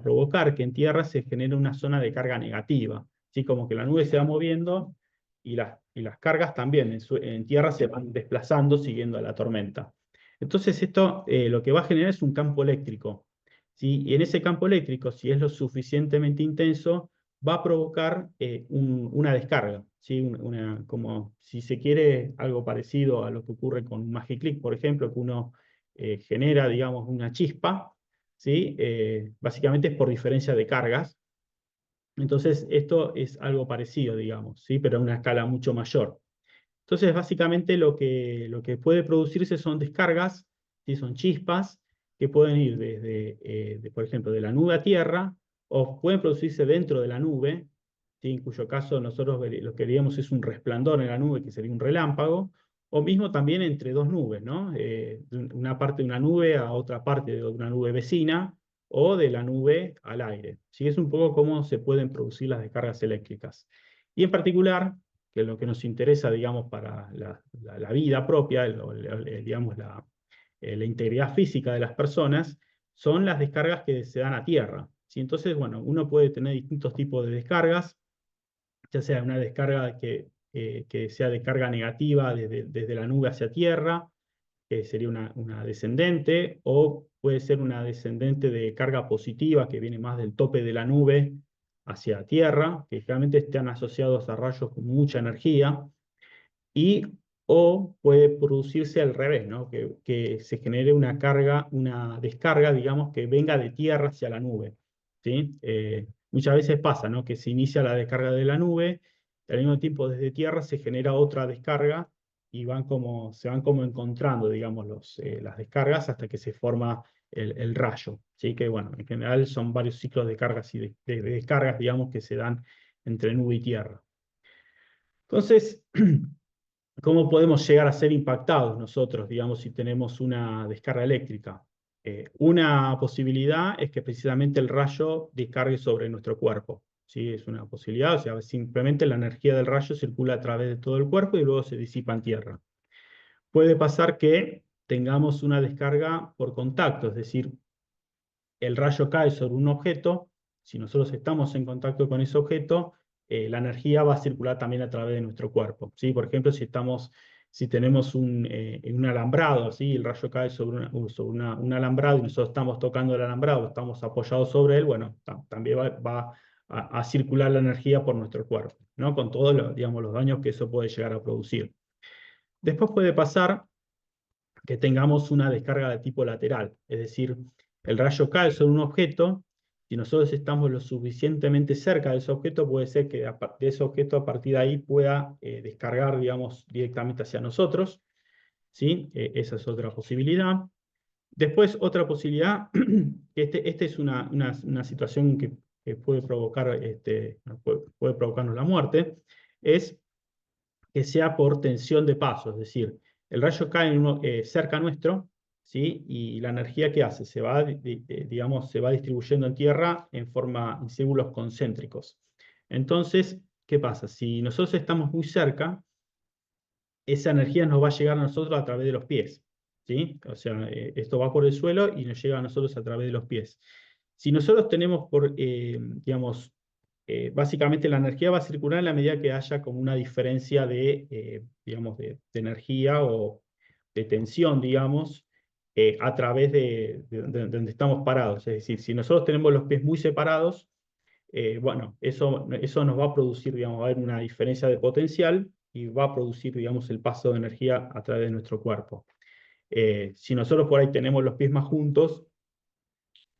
provocar que en tierra se genere una zona de carga negativa, ¿sí? Como que la nube se va moviendo y las cargas también en tierra se van desplazando siguiendo a la tormenta. Entonces esto lo que va a generar es un campo eléctrico, ¿sí? Y en ese campo eléctrico, si es lo suficientemente intenso, va a provocar una descarga, ¿sí? Como si se quiere algo parecido a lo que ocurre con un Magiclick, por ejemplo, que uno genera, digamos, una chispa, ¿sí? Básicamente es por diferencia de cargas. Entonces, esto es algo parecido, digamos, ¿sí? Pero a una escala mucho mayor. Entonces, básicamente lo que puede producirse son descargas, ¿sí? Son chispas que pueden ir desde, por ejemplo, de la nube a tierra, o pueden producirse dentro de la nube, ¿sí? En cuyo caso nosotros lo que veríamos es un resplandor en la nube, que sería un relámpago, o mismo también entre dos nubes, ¿no? De una parte de una nube a otra parte de una nube vecina, o de la nube al aire. ¿Sí? Es un poco cómo se pueden producir las descargas eléctricas. Y en particular, que es lo que nos interesa, digamos, para la vida propia, digamos, la integridad física de las personas, son las descargas que se dan a tierra, ¿sí? Entonces, bueno, uno puede tener distintos tipos de descargas, ya sea una descarga que sea de carga negativa desde la nube hacia tierra, que sería una descendente, o puede ser una descendente de carga positiva que viene más del tope de la nube hacia tierra, que generalmente están asociados a rayos con mucha energía, y o puede producirse al revés, ¿no? Que se genere una carga, una descarga, digamos, que venga de tierra hacia la nube, ¿sí? Muchas veces pasa, ¿no? Que se inicia la descarga de la nube, y al mismo tiempo desde tierra se genera otra descarga y se van como encontrando, digamos, las descargas hasta que se forma el rayo, ¿sí? Que bueno, en general son varios ciclos de cargas y de descargas, digamos, que se dan entre nube y tierra. Entonces, ¿cómo podemos llegar a ser impactados nosotros, digamos, si tenemos una descarga eléctrica? Una posibilidad es que precisamente el rayo descargue sobre nuestro cuerpo. ¿Sí? Es una posibilidad, o sea, simplemente la energía del rayo circula a través de todo el cuerpo y luego se disipa en tierra. Puede pasar que tengamos una descarga por contacto, es decir, el rayo cae sobre un objeto, si nosotros estamos en contacto con ese objeto, la energía va a circular también a través de nuestro cuerpo, ¿sí? Por ejemplo, si tenemos un alambrado, ¿sí? El rayo cae sobre un alambrado y nosotros estamos tocando el alambrado, estamos apoyados sobre él, bueno, también va a circular la energía por nuestro cuerpo, ¿no? Con todos digamos, los daños que eso puede llegar a producir. Después puede pasar que tengamos una descarga de tipo lateral, es decir, el rayo cae sobre un objeto, si nosotros estamos lo suficientemente cerca de ese objeto, puede ser que de ese objeto a partir de ahí pueda descargar, digamos, directamente hacia nosotros, ¿sí? Esa es otra posibilidad. Después, otra posibilidad, esta es una situación que puede provocar, puede provocarnos la muerte, es que sea por tensión de paso, es decir, el rayo cae cerca nuestro, ¿sí? Y la energía que hace digamos, se va distribuyendo en tierra en círculos concéntricos. Entonces, ¿qué pasa? Si nosotros estamos muy cerca, esa energía nos va a llegar a nosotros a través de los pies, ¿sí? O sea, esto va por el suelo y nos llega a nosotros a través de los pies. Si nosotros tenemos digamos, básicamente la energía va a circular en la medida que haya como una diferencia digamos, de energía o de tensión, digamos, a través de donde estamos parados. Es decir, si nosotros tenemos los pies muy separados, bueno, eso nos va a producir, digamos, va a haber una diferencia de potencial y va a producir, digamos, el paso de energía a través de nuestro cuerpo. Si nosotros por ahí tenemos los pies más juntos,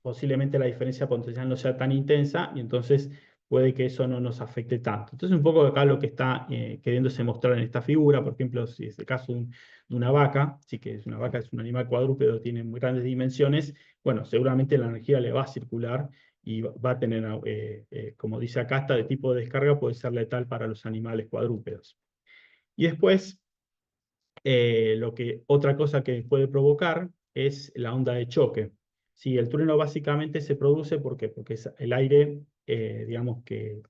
posiblemente la diferencia potencial no sea tan intensa y entonces puede que eso no nos afecte tanto. Entonces un poco acá lo que está queriéndose mostrar en esta figura, por ejemplo, si es el caso de una vaca, sí que es una vaca, es un animal cuadrúpedo, tiene muy grandes dimensiones, bueno, seguramente la energía le va a circular y va a tener, como dice acá, esta de tipo de descarga puede ser letal para los animales cuadrúpedos. Y después, otra cosa que puede provocar es la onda de choque. Sí, el trueno básicamente se produce porque es el aire, digamos que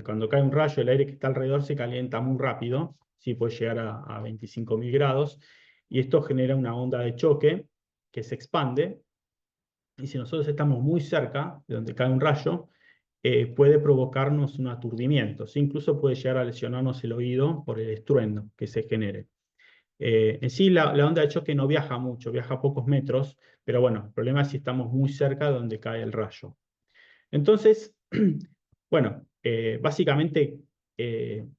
cuando cae un rayo, el aire que está alrededor se calienta muy rápido, sí, puede llegar a 25.000 grados, y esto genera una onda de choque que se expande, y si nosotros estamos muy cerca de donde cae un rayo, puede provocarnos un aturdimiento, ¿sí? Incluso puede llegar a lesionarnos el oído por el estruendo que se genere. En sí, la onda de choque no viaja mucho, viaja a pocos metros, pero bueno, el problema es si estamos muy cerca de donde cae el rayo. Entonces, bueno, básicamente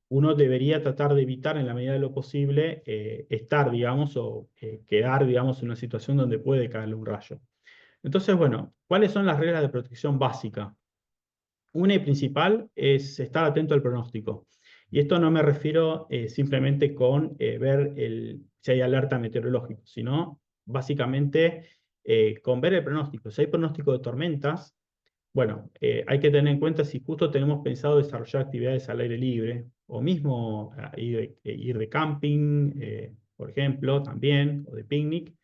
uno debería tratar de evitar en la medida de lo posible estar, digamos, o quedar, digamos, en una situación donde puede caerle un rayo. Entonces, bueno, ¿cuáles son las reglas de protección básica? Una y principal es estar atento al pronóstico. Y esto no me refiero simplemente con ver si hay alerta meteorológica, sino básicamente con ver el pronóstico. Si hay pronóstico de tormentas, bueno, hay que tener en cuenta si justo tenemos pensado desarrollar actividades al aire libre, o mismo ir de camping, por ejemplo, también, o de picnic.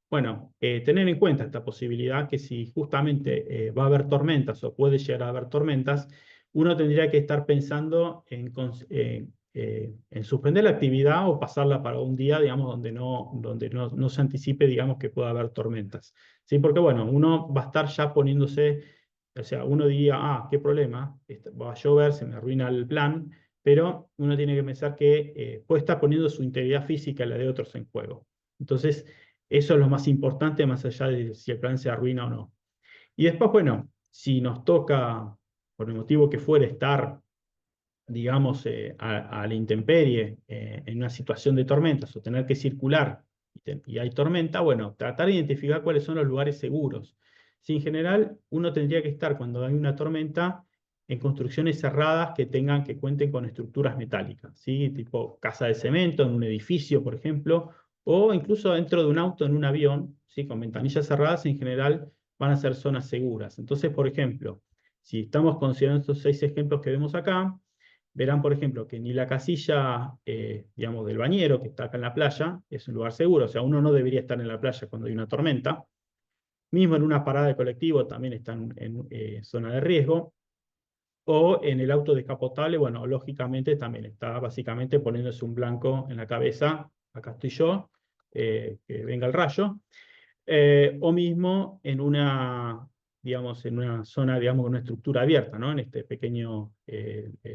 Bueno, tener en cuenta esta posibilidad que si justamente va a haber tormentas o puede llegar a haber tormentas, uno tendría que estar pensando en suspender la actividad o pasarla para un día, digamos, donde no se anticipe, digamos, que pueda haber tormentas. ¿Sí? Porque, bueno, uno va a estar ya poniéndose, o sea, uno diría, qué problema, va a llover, se me arruina el plan, pero uno tiene que pensar que puede estar poniendo su integridad física y la de otros en juego. Entonces, eso es lo más importante, más allá de si el plan se arruina o no. Y después, bueno, si nos toca por el motivo que fuere, estar, digamos, a la intemperie en una situación de tormentas o tener que circular y hay tormenta, bueno, tratar de identificar cuáles son los lugares seguros. Si en general uno tendría que estar cuando hay una tormenta en construcciones cerradas que cuenten con estructuras metálicas, ¿sí? Tipo casa de cemento, en un edificio, por ejemplo, o incluso dentro de un auto, en un avión, ¿sí? Con ventanillas cerradas, en general van a ser zonas seguras. Entonces, por ejemplo, si estamos considerando estos 6 ejemplos que vemos acá, verán, por ejemplo, que ni la casilla, digamos, del bañero, que está acá en la playa, es un lugar seguro. O sea, uno no debería estar en la playa cuando hay una tormenta. Mismo en una parada de colectivo también están en zona de riesgo. O en el auto descapotable, bueno, lógicamente también está básicamente poniéndose un blanco en la cabeza. Acá estoy yo, que venga el rayo. O mismo en una, digamos, en una zona, digamos, con una estructura abierta, ¿no? En este pequeño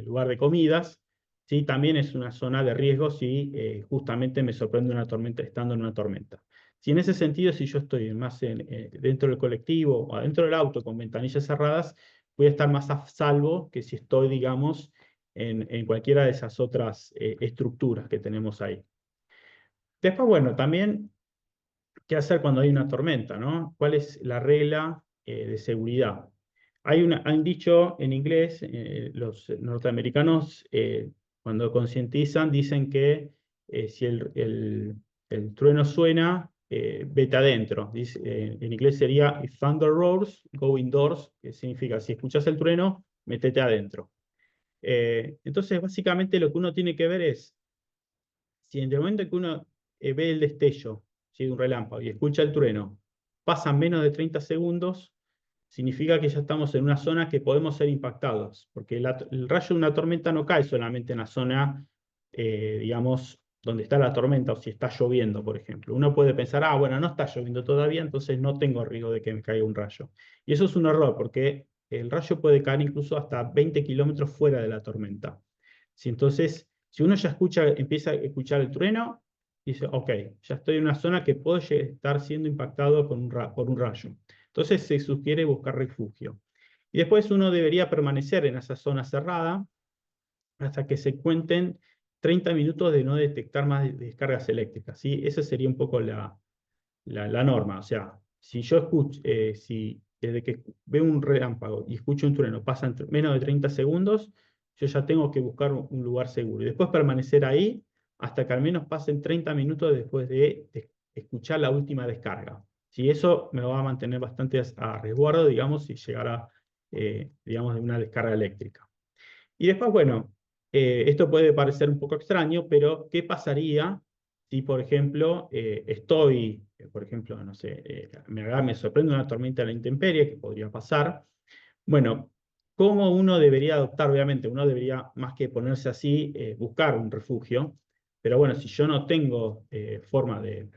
lugar de comidas, ¿sí? También es una zona de riesgo si justamente me sorprende una tormenta estando en una tormenta. Si en ese sentido, si yo estoy más dentro del colectivo o adentro del auto con ventanillas cerradas, voy a estar más a salvo que si estoy, digamos, en cualquiera de esas otras estructuras que tenemos ahí. Después, bueno, también qué hacer cuando hay una tormenta, ¿no? ¿Cuál es la regla de seguridad? Hay un dicho en inglés, los norteamericanos cuando concientizan dicen que si el trueno suena, vete adentro. En inglés sería if thunder roars, go indoors, que significa si escuchas el trueno, métete adentro. Entonces, básicamente lo que uno tiene que ver es si en el momento que uno ve el destello, ¿sí? De un relámpago y escucha el trueno, pasan menos de 30 segundos, significa que ya estamos en una zona que podemos ser impactados, porque el rayo de una tormenta no cae solamente en la zona, digamos, donde está la tormenta o si está lloviendo, por ejemplo. Uno puede pensar, ah, bueno, no está lloviendo todavía, entonces no tengo riesgo de que me caiga un rayo. Y eso es un error, porque el rayo puede caer incluso hasta 20 kilómetros fuera de la tormenta. Si entonces, si uno ya empieza a escuchar el trueno, dice, ok, ya estoy en una zona que puedo estar siendo impactado por un rayo. Entonces se sugiere buscar refugio. Y después uno debería permanecer en esa zona cerrada hasta que se cuenten 30 minutos de no detectar más descargas eléctricas, ¿sí? Esa sería un poco la norma. O sea, si yo escucho, si desde que veo un relámpago y escucho un trueno pasan menos de 30 segundos, yo ya tengo que buscar un lugar seguro. Y después permanecer ahí hasta que al menos pasen 30 minutos después de escuchar la última descarga. Si eso me va a mantener bastante a resguardo, digamos, si llegara, digamos, de una descarga eléctrica. Y después, bueno, esto puede parecer un poco extraño, pero ¿qué pasaría si, por ejemplo, por ejemplo, no sé, me sorprende una tormenta de la intemperie, que podría pasar? Bueno, ¿cómo uno debería adoptar? Obviamente, uno debería, más que ponerse así, buscar un refugio. Pero bueno, si yo no tengo forma de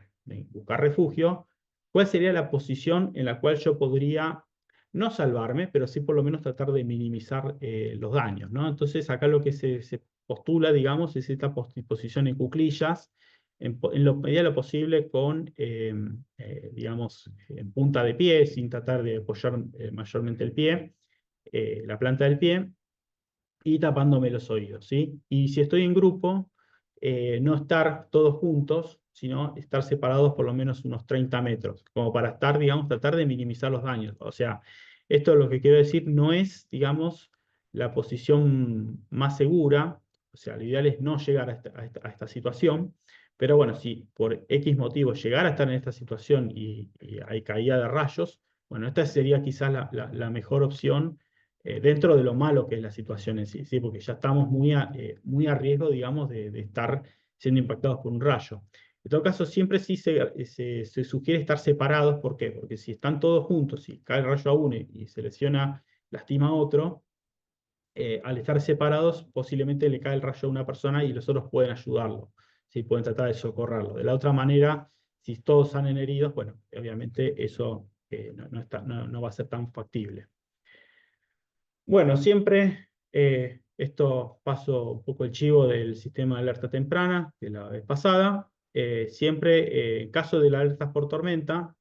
buscar refugio, ¿cuál sería la posición en la cual yo podría no salvarme, pero sí por lo menos tratar de minimizar los daños, ¿no? Entonces, acá lo que se postula, digamos, es esta posición en cuclillas, en lo medida de lo posible con, digamos, en punta de pie, sin tratar de apoyar mayormente el pie, la planta del pie, y tapándome los oídos, ¿sí? Y si estoy en grupo, no estar todos juntos, sino estar separados por lo menos unos 30 metros, como para estar, digamos, tratar de minimizar los daños. O sea, esto lo que quiero decir no es, digamos, la posición más segura, o sea, lo ideal es no llegar a esta situación, pero bueno, si por X motivo llegar a estar en esta situación y hay caída de rayos, bueno, esta sería quizás la mejor opción dentro de lo malo que es la situación en sí, ¿sí? Porque ya estamos muy a riesgo, digamos, de estar siendo impactados por un rayo. En todo caso, siempre sí se sugiere estar separados. ¿Por qué? Porque si están todos juntos, si cae el rayo a uno y se lesiona, lastima a otro, al estar separados, posiblemente le cae el rayo a una persona y los otros pueden ayudarlo, ¿sí? Pueden tratar de socorrerlo. De la otra manera, si todos salen heridos, bueno, obviamente eso no va a ser tan factible. Bueno, siempre esto paso un poco el chivo del sistema de alerta temprana de la vez pasada. Siempre, en caso de la alerta por tormenta,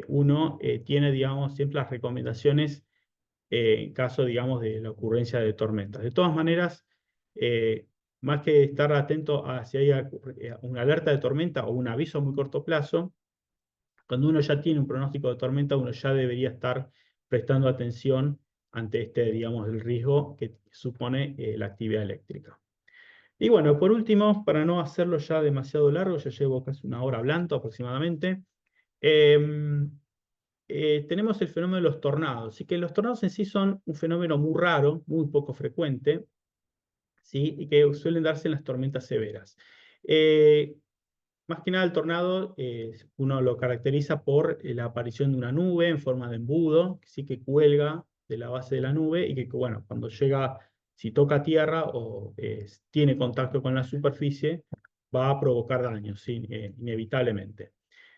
uno tiene, digamos, siempre las recomendaciones en caso, digamos, de la ocurrencia de tormentas. De todas maneras, más que estar atento a si hay una alerta de tormenta o un aviso a muy corto plazo, cuando uno ya tiene un pronóstico de tormenta, uno ya debería estar prestando atención ante este, digamos, el riesgo que supone la actividad eléctrica. Y bueno, por último, para no hacerlo ya demasiado largo, ya llevo casi una hora hablando aproximadamente, eh, tenemos el fenómeno de los tornados. Así que los tornados en sí son un fenómeno muy raro, muy poco frecuente, ¿sí? Y que suelen darse en las tormentas severas. Eh, Más que nada el tornado uno lo caracteriza por la aparición de una nube en forma de embudo, que sí que cuelga de la base de la nube y que bueno, cuando llega, si toca tierra o tiene contacto con la superficie, va a provocar daños, ¿sí? Inevitablemente.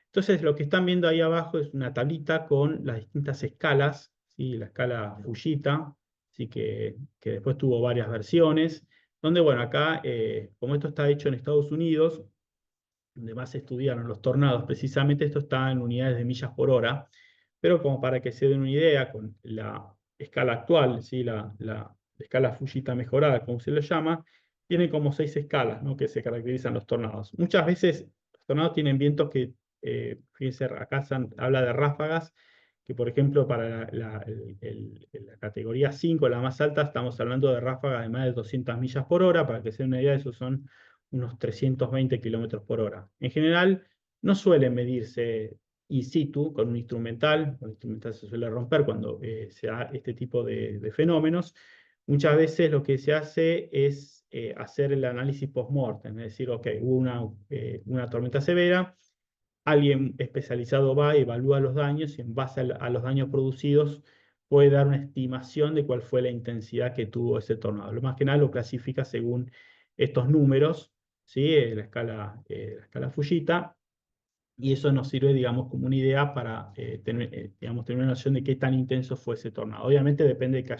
Entonces lo que están viendo ahí abajo es una tablita con las distintas escalas, ¿sí? La escala Fujita, ¿sí? Que después tuvo varias versiones, donde bueno, acá, como esto está hecho en Estados Unidos, donde más se estudiaron los tornados, precisamente esto está en unidades de millas por hora, pero como para que se den una idea, con la escala actual, ¿sí? La escala Fujita mejorada, como se lo llama, tiene como 6 escalas, ¿no? Que se caracterizan los tornados. Muchas veces los tornados tienen vientos que, fíjense, acá habla de ráfagas, que por ejemplo para la categoría 5, la más alta, estamos hablando de ráfagas de más de 200 millas por hora, para que se den una idea, esos son unos 320 kilómetros por hora. En general, no suele medirse in situ con un instrumental. El instrumental se suele romper cuando se da este tipo de fenómenos. Muchas veces lo que se hace es hacer el análisis post-mortem, es decir, ok, hubo una tormenta severa, alguien especializado va, evalúa los daños y en base a los daños producidos puede dar una estimación de cuál fue la intensidad que tuvo ese tornado. Lo más que nada lo clasifica según estos números, ¿sí? La escala Fujita, y eso nos sirve, digamos, como una idea para tener, digamos, tener una noción de qué tan intenso fue ese tornado. Obviamente depende de que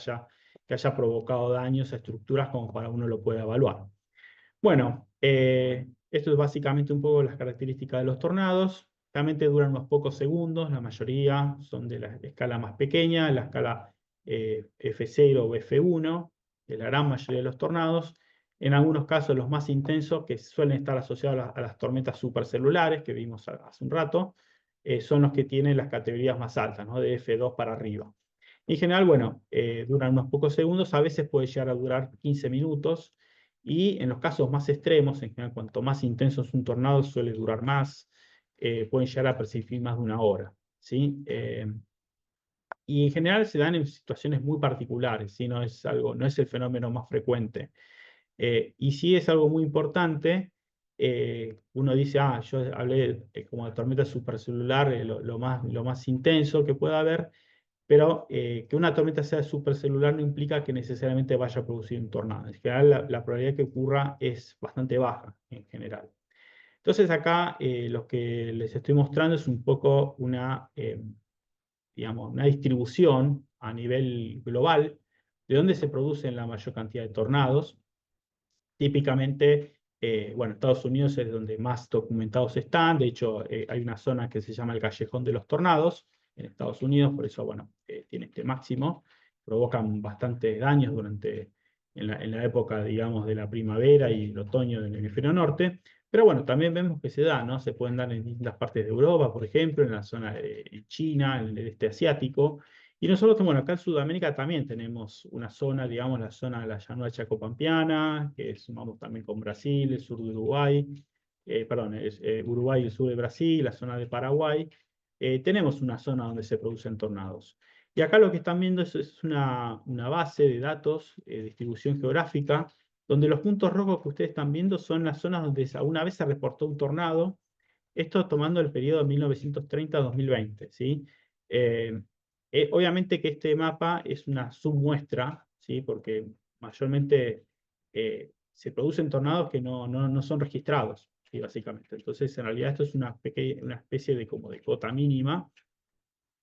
haya provocado daños a estructuras como para uno lo pueda evaluar. Bueno, esto es básicamente un poco las características de los tornados. Realmente duran unos pocos segundos, la mayoría son de la escala más pequeña, la escala F0 o F1, de la gran mayoría de los tornados. En algunos casos los más intensos, que suelen estar asociados a las tormentas supercelulares que vimos hace un rato, son los que tienen las categorías más altas, ¿no? De F2 para arriba. En general, bueno, duran unos pocos segundos, a veces puede llegar a durar 15 minutos, y en los casos más extremos, en general, cuanto más intenso es un tornado, suele durar más, pueden llegar a percibir más de una hora, ¿sí? Y en general se dan en situaciones muy particulares, ¿sí? No es el fenómeno más frecuente. Y sí es algo muy importante. Uno dice, yo hablé como de tormenta supercelular, lo más intenso que pueda haber, pero que una tormenta sea supercelular no implica que necesariamente vaya a producir un tornado. En general, la probabilidad que ocurra es bastante baja en general. Entonces acá lo que les estoy mostrando es un poco digamos, una distribución a nivel global de dónde se producen la mayor cantidad de tornados. Típicamente, bueno, Estados Unidos es donde más documentados están. De hecho, hay una zona que se llama el Callejón de los Tornados en Estados Unidos, por eso, bueno, tiene este máximo. Provocan bastantes daños en la época, digamos, de la primavera y el otoño del hemisferio norte. Pero bueno, también vemos que se da, ¿no? Se pueden dar en distintas partes de Europa, por ejemplo, en la zona de China, en el este asiático. Y nosotros, bueno, acá en Sudamérica también tenemos una zona, digamos, la zona de la llanura chacopampiana, que sumamos también con Brasil, el sur de Uruguay, perdón, Uruguay y el sur de Brasil, la zona de Paraguay. Tenemos una zona donde se producen tornados. Y acá lo que están viendo es una base de datos, distribución geográfica, donde los puntos rojos que ustedes están viendo son las zonas donde alguna vez se reportó un tornado, esto tomando el periodo 1930-2020, ¿sí? Eh, Obviamente que este mapa es una submuestra, ¿sí? Porque mayormente se producen tornados que no son registrados, ¿sí? Básicamente. Entonces, en realidad esto es una especie de como de cota mínima,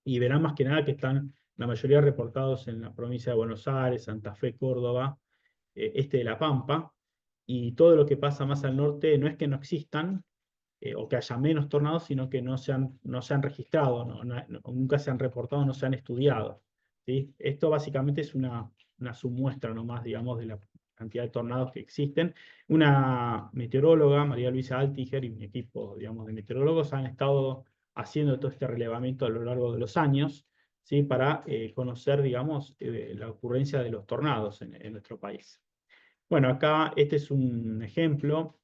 y verán más que nada que están la mayoría reportados en la provincia de Buenos Aires, Santa Fe, Córdoba, este de La Pampa, y todo lo que pasa más al norte no es que no existan, o que haya menos tornados, sino que no se han registrado, nunca se han reportado, no se han estudiado. ¿sí? Esto básicamente es una submuestra nomás, digamos, de la cantidad de tornados que existen. Una meteoróloga, María Luisa Altiger, y un equipo, digamos, de meteorólogos han estado haciendo todo este relevamiento a lo largo de los años, ¿sí? Para conocer, digamos, la ocurrencia de los tornados en nuestro país. Bueno, acá este es un ejemplo,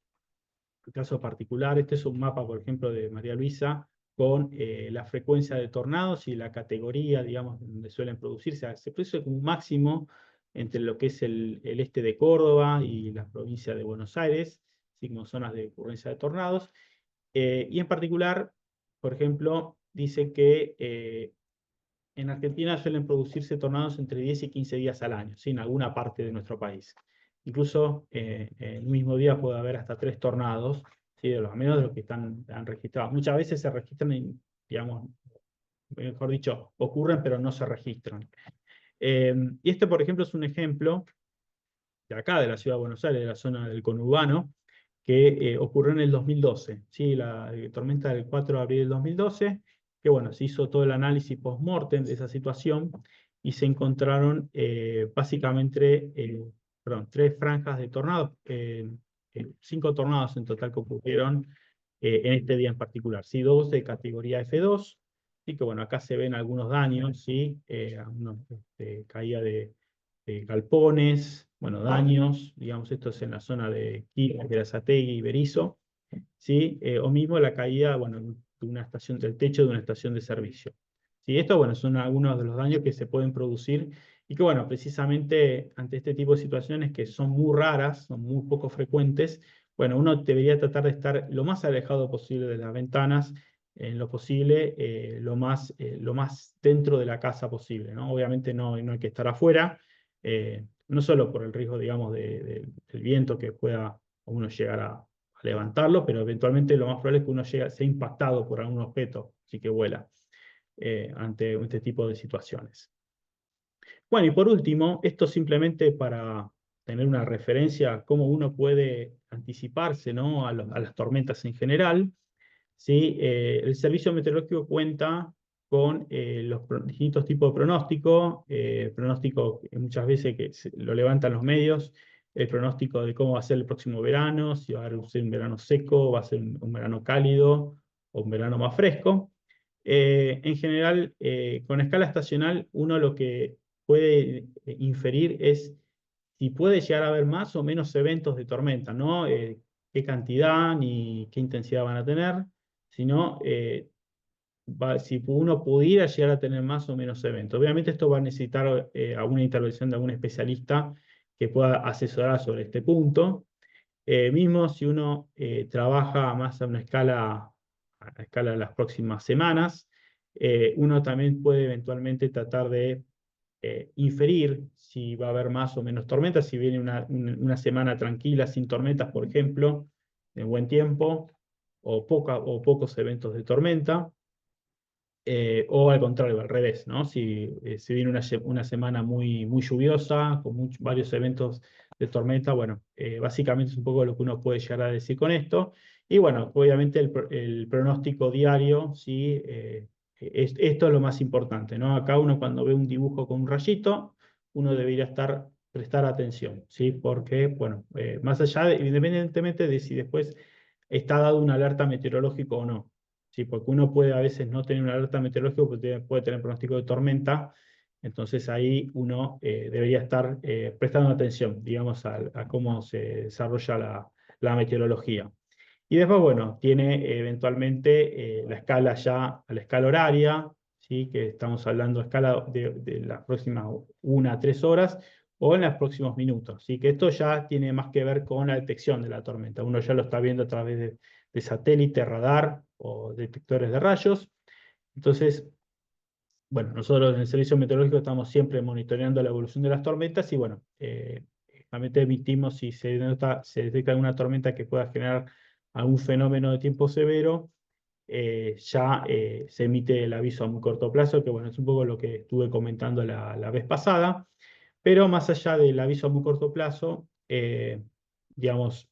el caso particular, este es un mapa, por ejemplo, de María Luisa, con la frecuencia de tornados y la categoría, digamos, donde suelen producirse. Se produce como un máximo entre lo que es el este de Córdoba y la provincia de Buenos Aires, así como zonas de ocurrencia de tornados. Y en particular, por ejemplo, dice que en Argentina suelen producirse tornados entre 10 y 15 días al año, ¿sí? En alguna parte de nuestro país. Incluso en el mismo día puede haber hasta 3 tornados, ¿sí? De los, a menos de los que han registrado. Muchas veces se registran, digamos, mejor dicho, ocurren pero no se registran. Y este, por ejemplo, es un ejemplo de acá, de la ciudad de Buenos Aires, de la zona del conurbano, que ocurrió en el 2012, ¿sí? La tormenta del 4 de abril del 2012, que bueno, se hizo todo el análisis post-mortem de esa situación y se encontraron básicamente perdón, 3 franjas de tornados, 5 tornados en total que ocurrieron en este día en particular, ¿sí? 2 de categoría F2, y que bueno, acá se ven algunos daños, ¿sí? Algunos, caída de galpones, bueno, daños, digamos, esto es en la zona de Quilmes, Berazategui y Berisso, ¿sí? O mismo la caída, bueno, de una estación, del techo de una estación de servicio. ¿Sí? Esto, bueno, son algunos de los daños que se pueden producir y que, bueno, precisamente ante este tipo de situaciones que son muy raras, son muy poco frecuentes, bueno, uno debería tratar de estar lo más alejado posible de las ventanas, en lo posible, lo más dentro de la casa posible, ¿no? Obviamente no hay que estar afuera, no solo por el riesgo, digamos, del viento que pueda uno llegar a levantarlo, pero eventualmente lo más probable es que uno sea impactado por algún objeto, así que vuela, ante este tipo de situaciones. Bueno, y por último, esto simplemente para tener una referencia a cómo uno puede anticiparse, ¿no? A las tormentas en general. ¿Sí? El servicio meteorológico cuenta con los distintos tipos de pronóstico, pronóstico que muchas veces lo levantan los medios, el pronóstico de cómo va a ser el próximo verano, si va a ser un verano seco, va a ser un verano cálido o un verano más fresco. En general, con escala estacional, uno lo que puede inferir es si puede llegar a haber más o menos eventos de tormenta, ¿no? Qué cantidad ni qué intensidad van a tener, sino si uno pudiera llegar a tener más o menos eventos. Obviamente esto va a necesitar alguna intervención de algún especialista que pueda asesorar sobre este punto. Mismo si uno trabaja más a escala de las próximas semanas, uno también puede eventualmente tratar de inferir si va a haber más o menos tormentas, si viene una semana tranquila sin tormentas, por ejemplo, de buen tiempo, o pocos eventos de tormenta. O al contrario, al revés, ¿no? Si viene una semana muy lluviosa, con varios eventos de tormenta, bueno, básicamente es un poco lo que uno puede llegar a decir con esto. Y bueno, obviamente el pronóstico diario, ¿sí? Esto es lo más importante, ¿no? Acá uno cuando ve un dibujo con un rayito, uno debería prestar atención, ¿sí? Porque, bueno, más allá independientemente de si después está dado una alerta meteorológica o no. Sí, porque uno puede a veces no tener una alerta meteorológica, porque puede tener pronóstico de tormenta, entonces ahí uno debería estar prestando atención, digamos, a cómo se desarrolla la meteorología. Y después, bueno, tiene eventualmente la escala ya, a la escala horaria, ¿sí? Que estamos hablando de escala de las próximas 1 a 3 horas o en los próximos minutos. ¿Sí? Que esto ya tiene más que ver con la detección de la tormenta. Uno ya lo está viendo a través de satélite, radar o detectores de rayos. Entonces, bueno, nosotros en el servicio meteorológico estamos siempre monitoreando la evolución de las tormentas y bueno, también emitimos si se detecta alguna tormenta que pueda generar algún fenómeno de tiempo severo, ya se emite el aviso a muy corto plazo, que bueno, es un poco lo que estuve comentando la vez pasada, pero más allá del aviso a muy corto plazo, digamos,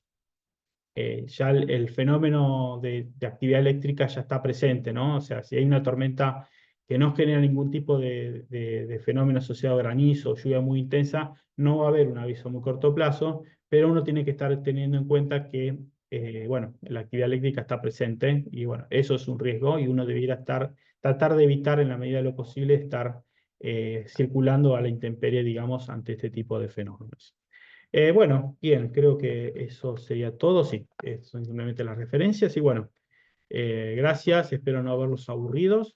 ya el fenómeno de actividad eléctrica ya está presente, ¿no? O sea, si hay una tormenta que no genera ningún tipo de fenómeno asociado a granizo o lluvia muy intensa, no va a haber un aviso a muy corto plazo, pero uno tiene que estar teniendo en cuenta que, bueno, la actividad eléctrica está presente y bueno, eso es un riesgo y uno debiera tratar de evitar en la medida de lo posible estar circulando a la intemperie, digamos, ante este tipo de fenómenos. Bueno, bien, creo que eso sería todo, sí, son simplemente las referencias y bueno, gracias, espero no haberlos aburridos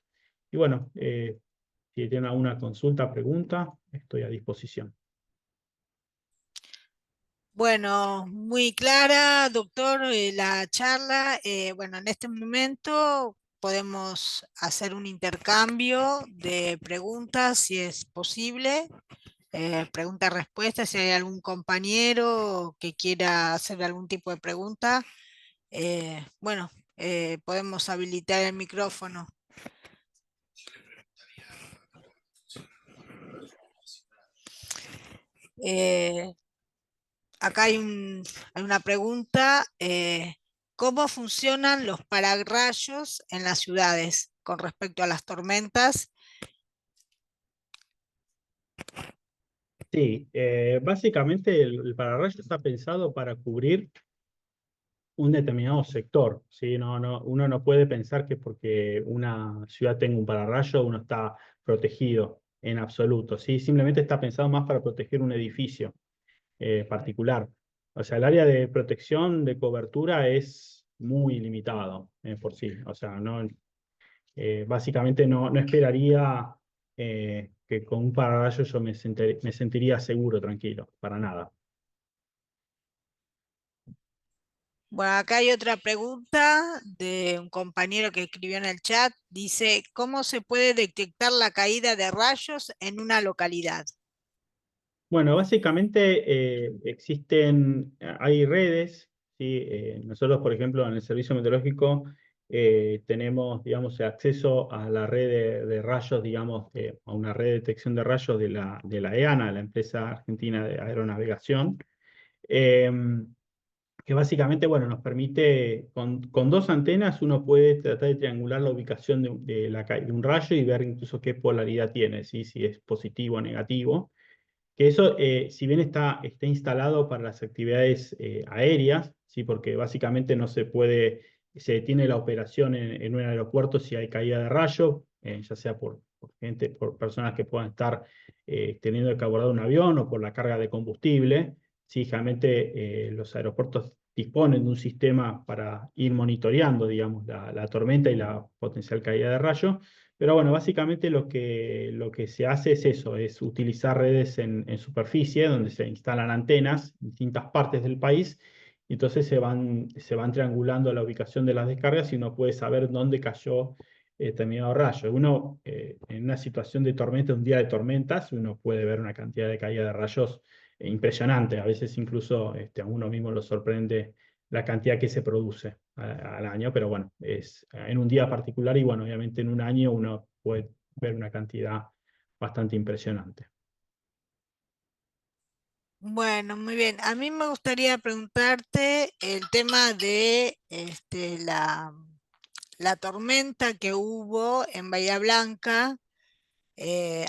y bueno, si tienen alguna consulta, pregunta, estoy a disposición. Bueno, muy clara, doctor, la charla. Bueno, en este momento podemos hacer un intercambio de preguntas, si es posible, pregunta-respuesta, si hay algún compañero que quiera hacer algún tipo de pregunta. Bueno, podemos habilitar el micrófono. Eh, Acá hay una pregunta. ¿Cómo funcionan los pararrayos en las ciudades con respecto a las tormentas? Sí, básicamente el pararrayos está pensado para cubrir un determinado sector, ¿sí? Uno no puede pensar que porque una ciudad tenga un pararrayo uno está protegido en absoluto, ¿sí? Simplemente está pensado más para proteger un edificio particular. O sea, el área de protección, de cobertura es muy limitado por sí. O sea, básicamente no esperaría que con un pararrayo yo me sentiría seguro, tranquilo, para nada. Bueno, acá hay otra pregunta de un compañero que escribió en el chat. Dice, ¿cómo se puede detectar la caída de rayos en una localidad? Bueno, básicamente hay redes, ¿sí? Nosotros, por ejemplo, en el servicio meteorológico tenemos, digamos, acceso a la red de rayos, digamos, a una red de detección de rayos de la EANA, la empresa argentina de aeronavegación, eh, que básicamente, bueno, nos permite, con dos antenas, uno puede tratar de triangular la ubicación de un rayo y ver incluso qué polaridad tiene, ¿sí? Si es positivo o negativo. Que eso, si bien está instalado para las actividades aéreas, ¿sí? Porque básicamente no se puede, se detiene la operación en un aeropuerto si hay caída de rayo, ya sea por personas que puedan estar teniendo que abordar un avión o por la carga de combustible. Sí, generalmente los aeropuertos disponen de un sistema para ir monitoreando, digamos, la tormenta y la potencial caída de rayo. Pero bueno, básicamente lo que se hace es eso, es utilizar redes en superficie donde se instalan antenas en distintas partes del país y entonces se van triangulando la ubicación de las descargas y uno puede saber dónde cayó determinado rayo. Uno, en una situación de tormenta, un día de tormentas, uno puede ver una cantidad de caída de rayos impresionante. A veces incluso a uno mismo lo sorprende la cantidad que se produce al año, pero bueno, es en un día particular y bueno, obviamente en un año uno puede ver una cantidad bastante impresionante. Bueno, muy bien. A mí me gustaría preguntarte el tema de la tormenta que hubo en Bahía Blanca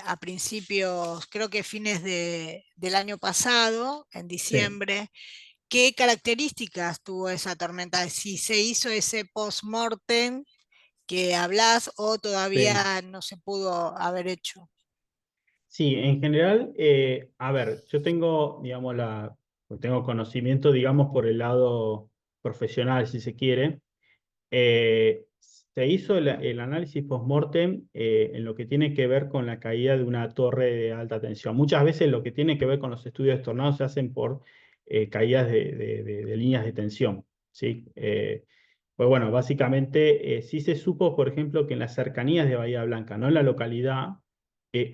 a principios, creo que fines del año pasado, en Sí, diciembre. ¿Qué características tuvo esa tormenta? Si se hizo ese post-mortem que hablas o sí. todavía no se pudo haber hecho. Sí, en general, a ver, yo tengo, digamos, tengo conocimiento, digamos, por el lado profesional, si se quiere. Se hizo el análisis post-mortem en lo que tiene que ver con la caída de una torre de alta tensión. Muchas veces lo que tiene que ver con los estudios de tornados se hacen por caídas de líneas de tensión, ¿sí? Pues bueno, básicamente sí se supo, por ejemplo, que en las cercanías de Bahía Blanca, no en la localidad,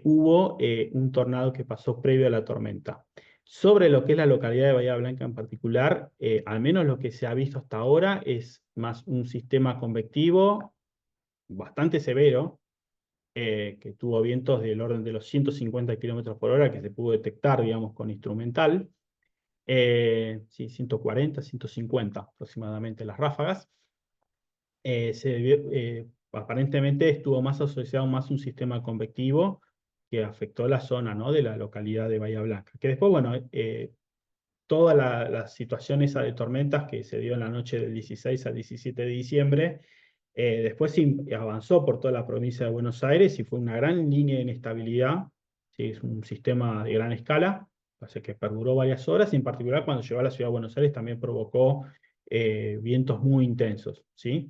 hubo un tornado que pasó previo a la tormenta. Sobre lo que es la localidad de Bahía Blanca en particular, al menos lo que se ha visto hasta ahora es más un sistema convectivo bastante severo, que tuvo vientos del orden de los 150 kilómetros por hora que se pudo detectar, digamos, con instrumental. Sí, 140, 150 aproximadamente las ráfagas. aparentemente estuvo más asociado más a un sistema convectivo que afectó la zona, ¿no? De la localidad de Bahía Blanca. Que después, bueno, toda la situación esa de tormentas que se dio en la noche del 16 al 17 de diciembre, después avanzó por toda la provincia de Buenos Aires y fue una gran línea de inestabilidad. ¿Sí? Es un sistema de gran escala, así que perduró varias horas y en particular cuando llegó a la ciudad de Buenos Aires también provocó vientos muy intensos. ¿Sí?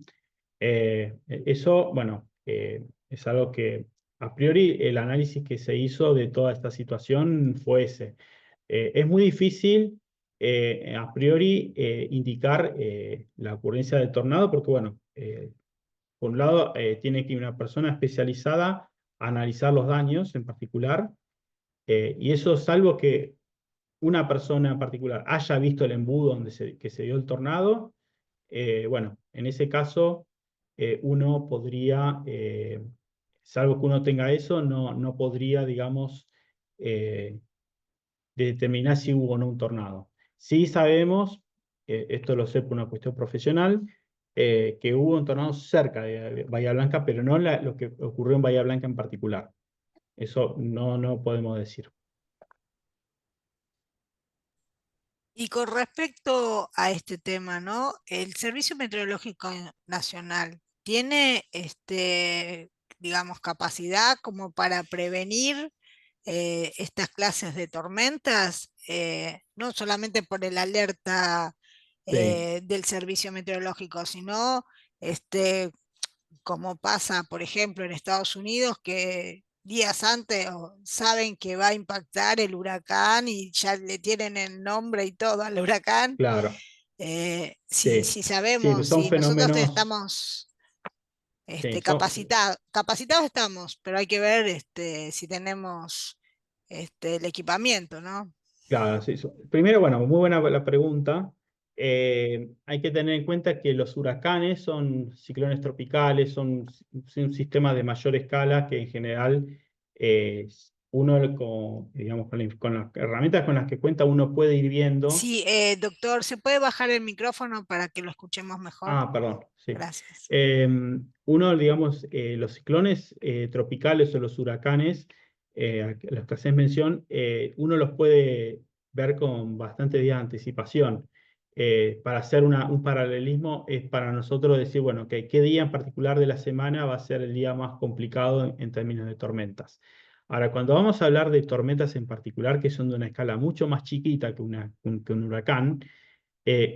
Eso, bueno, es algo que a priori el análisis que se hizo de toda esta situación fue ese. Es muy difícil a priori indicar la ocurrencia del tornado porque, bueno, por un lado tiene que ir una persona especializada a analizar los daños en particular y eso salvo que una persona en particular haya visto el embudo donde que se dio el tornado, bueno, en ese caso uno podría, salvo que uno tenga eso, no podría, digamos, determinar si hubo o no un tornado. Sí sabemos, esto lo sé por una cuestión profesional, que hubo un tornado cerca de Bahía Blanca, pero no lo que ocurrió en Bahía Blanca en particular. Eso no podemos decir. Y con respecto a este tema, ¿no? El Servicio Meteorológico Nacional tiene, digamos, capacidad como para prevenir estas clases de tormentas, no solamente por el alerta Sí, del Servicio Meteorológico, sino este, como pasa, por ejemplo, en Estados Unidos, que días antes saben que va a impactar el huracán y ya le tienen el nombre y todo al huracán. claro, sí. Si Sí, sabemos, son si nosotros fenómenos, estamos sí, capacitados estamos, pero hay que ver si tenemos el equipamiento, ¿no? claro, sí. Primero, bueno, muy buena la pregunta. Hay que tener en cuenta que los huracanes son ciclones tropicales, son sistemas de mayor escala que en general uno, digamos, con las herramientas con las que cuenta, uno puede ir viendo. Sí, doctor, ¿se puede bajar el micrófono para que lo escuchemos mejor? Ah, perdón, sí. Gracias. Uno, digamos, los ciclones tropicales o los huracanes, a los que haces mención, uno los puede ver con bastante día de anticipación. Para hacer un paralelismo, es para nosotros decir, bueno, que qué día en particular de la semana va a ser el día más complicado en términos de tormentas. Ahora, cuando vamos a hablar de tormentas en particular, que son de una escala mucho más chiquita que un huracán,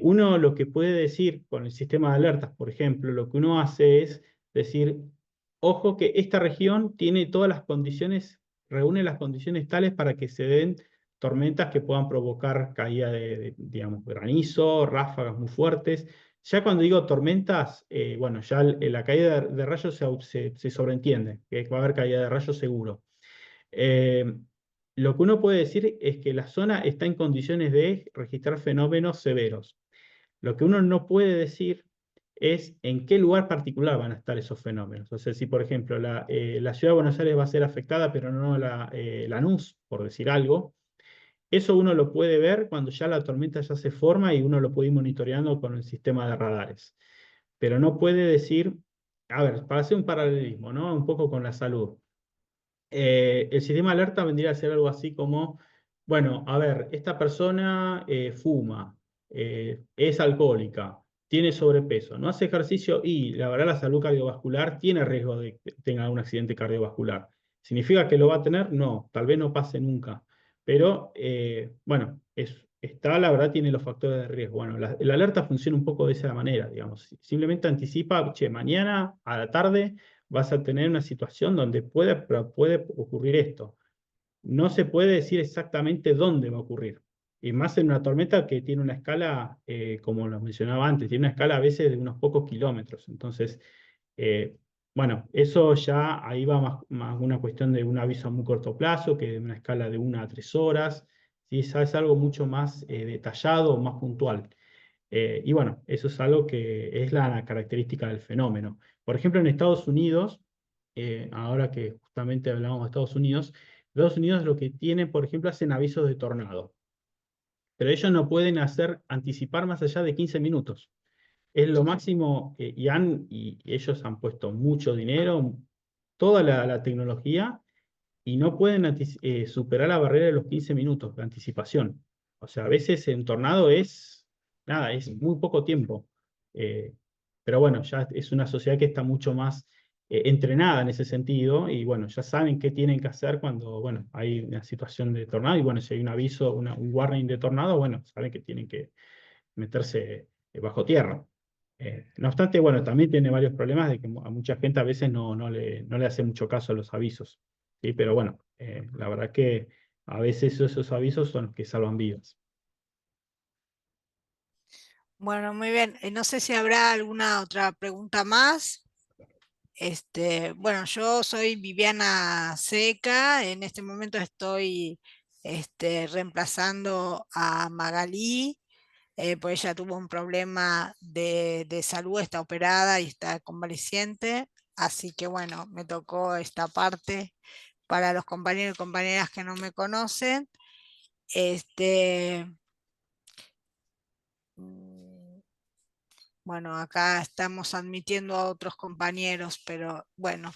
uno lo que puede decir con el sistema de alertas, por ejemplo, lo que uno hace es decir, ojo que esta región tiene todas las condiciones, reúne las condiciones tales para que se den tormentas que puedan provocar caída digamos, granizo, ráfagas muy fuertes. Ya cuando digo tormentas, bueno, ya la caída de rayos se sobreentiende, que va a haber caída de rayos seguro. Eh, lo que uno puede decir es que la zona está en condiciones de registrar fenómenos severos. Lo que uno no puede decir es en qué lugar particular van a estar esos fenómenos. O sea, si por ejemplo la ciudad de Buenos Aires va a ser afectada, pero no Lanús, por decir algo, eso uno lo puede ver cuando ya la tormenta ya se forma y uno lo puede ir monitoreando con el sistema de radares. Pero no puede decir, a ver, para hacer un paralelismo, ¿no? Un poco con la salud. El sistema de alerta vendría a ser algo así como, bueno, a ver, esta persona fuma, es alcohólica, tiene sobrepeso, no hace ejercicio y la verdad la salud cardiovascular tiene riesgo de que tenga un accidente cardiovascular. ¿Significa que lo va a tener? No, tal vez no pase nunca. Pero bueno, está, la verdad, tiene los factores de riesgo. Bueno, la alerta funciona un poco de esa manera, digamos. Simplemente anticipa, che, mañana a la tarde vas a tener una situación donde puede ocurrir esto. No se puede decir exactamente dónde va a ocurrir. Y más en una tormenta que tiene una escala, como lo mencionaba antes, tiene una escala a veces de unos pocos kilómetros. Entonces, eh, bueno, eso ya ahí va más una cuestión de un aviso a muy corto plazo, que de una escala de 1 a 3 horas. ¿Sí? Ya es algo mucho más detallado, más puntual. Y bueno, eso es algo que es la característica del fenómeno. Por ejemplo, en Estados Unidos, ahora que justamente hablamos de Estados Unidos lo que tienen, por ejemplo, hacen avisos de tornado, pero ellos no pueden anticipar más allá de 15 minutos. es lo máximo, y ellos han puesto mucho dinero, toda la tecnología, y no pueden superar la barrera de los 15 minutos de anticipación. O sea, a veces en tornado es, nada, es muy poco tiempo. Eh, pero bueno, ya es una sociedad que está mucho más entrenada en ese sentido, y bueno, ya saben qué tienen que hacer cuando, bueno, hay una situación de tornado, y bueno, si hay un aviso, un warning de tornado, bueno, saben que tienen que meterse bajo tierra. No obstante, bueno, también tiene varios problemas de que a mucha gente a veces no le hace mucho caso a los avisos, ¿sí? Pero bueno, la verdad que a veces esos avisos son los que salvan vidas. Bueno, muy bien. No sé si habrá alguna otra pregunta más. Bueno, yo soy Viviana Seca. En este momento estoy reemplazando a Magalí, pues ella tuvo un problema de salud, está operada y está convaleciente. Así que bueno, me tocó esta parte para los compañeros y compañeras que no me conocen. Este, mm, bueno, acá estamos admitiendo a otros compañeros, pero bueno,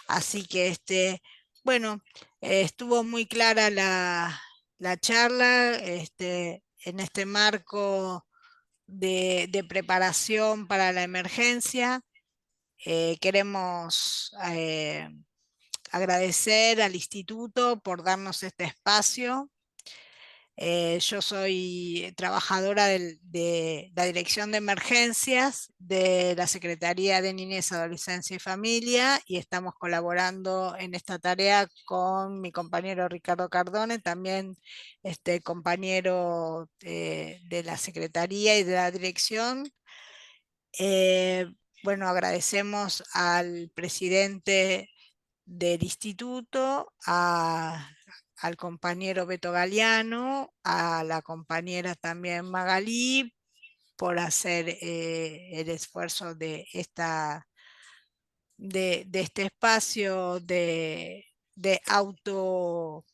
así que bueno, estuvo muy clara la charla, en este marco de preparación para la emergencia. Queremos agradecer al instituto por darnos este espacio. Yo soy trabajadora de la Dirección de Emergencias de la Secretaría de Niñez, Adolescencia y Familia, y estamos colaborando en esta tarea con mi compañero Ricardo Cardone, también compañero de la Secretaría y de la Dirección. Eh, bueno, agradecemos al presidente del instituto, al compañero Beto Galeano, a la compañera también Magalí, por hacer el esfuerzo de este espacio de auto,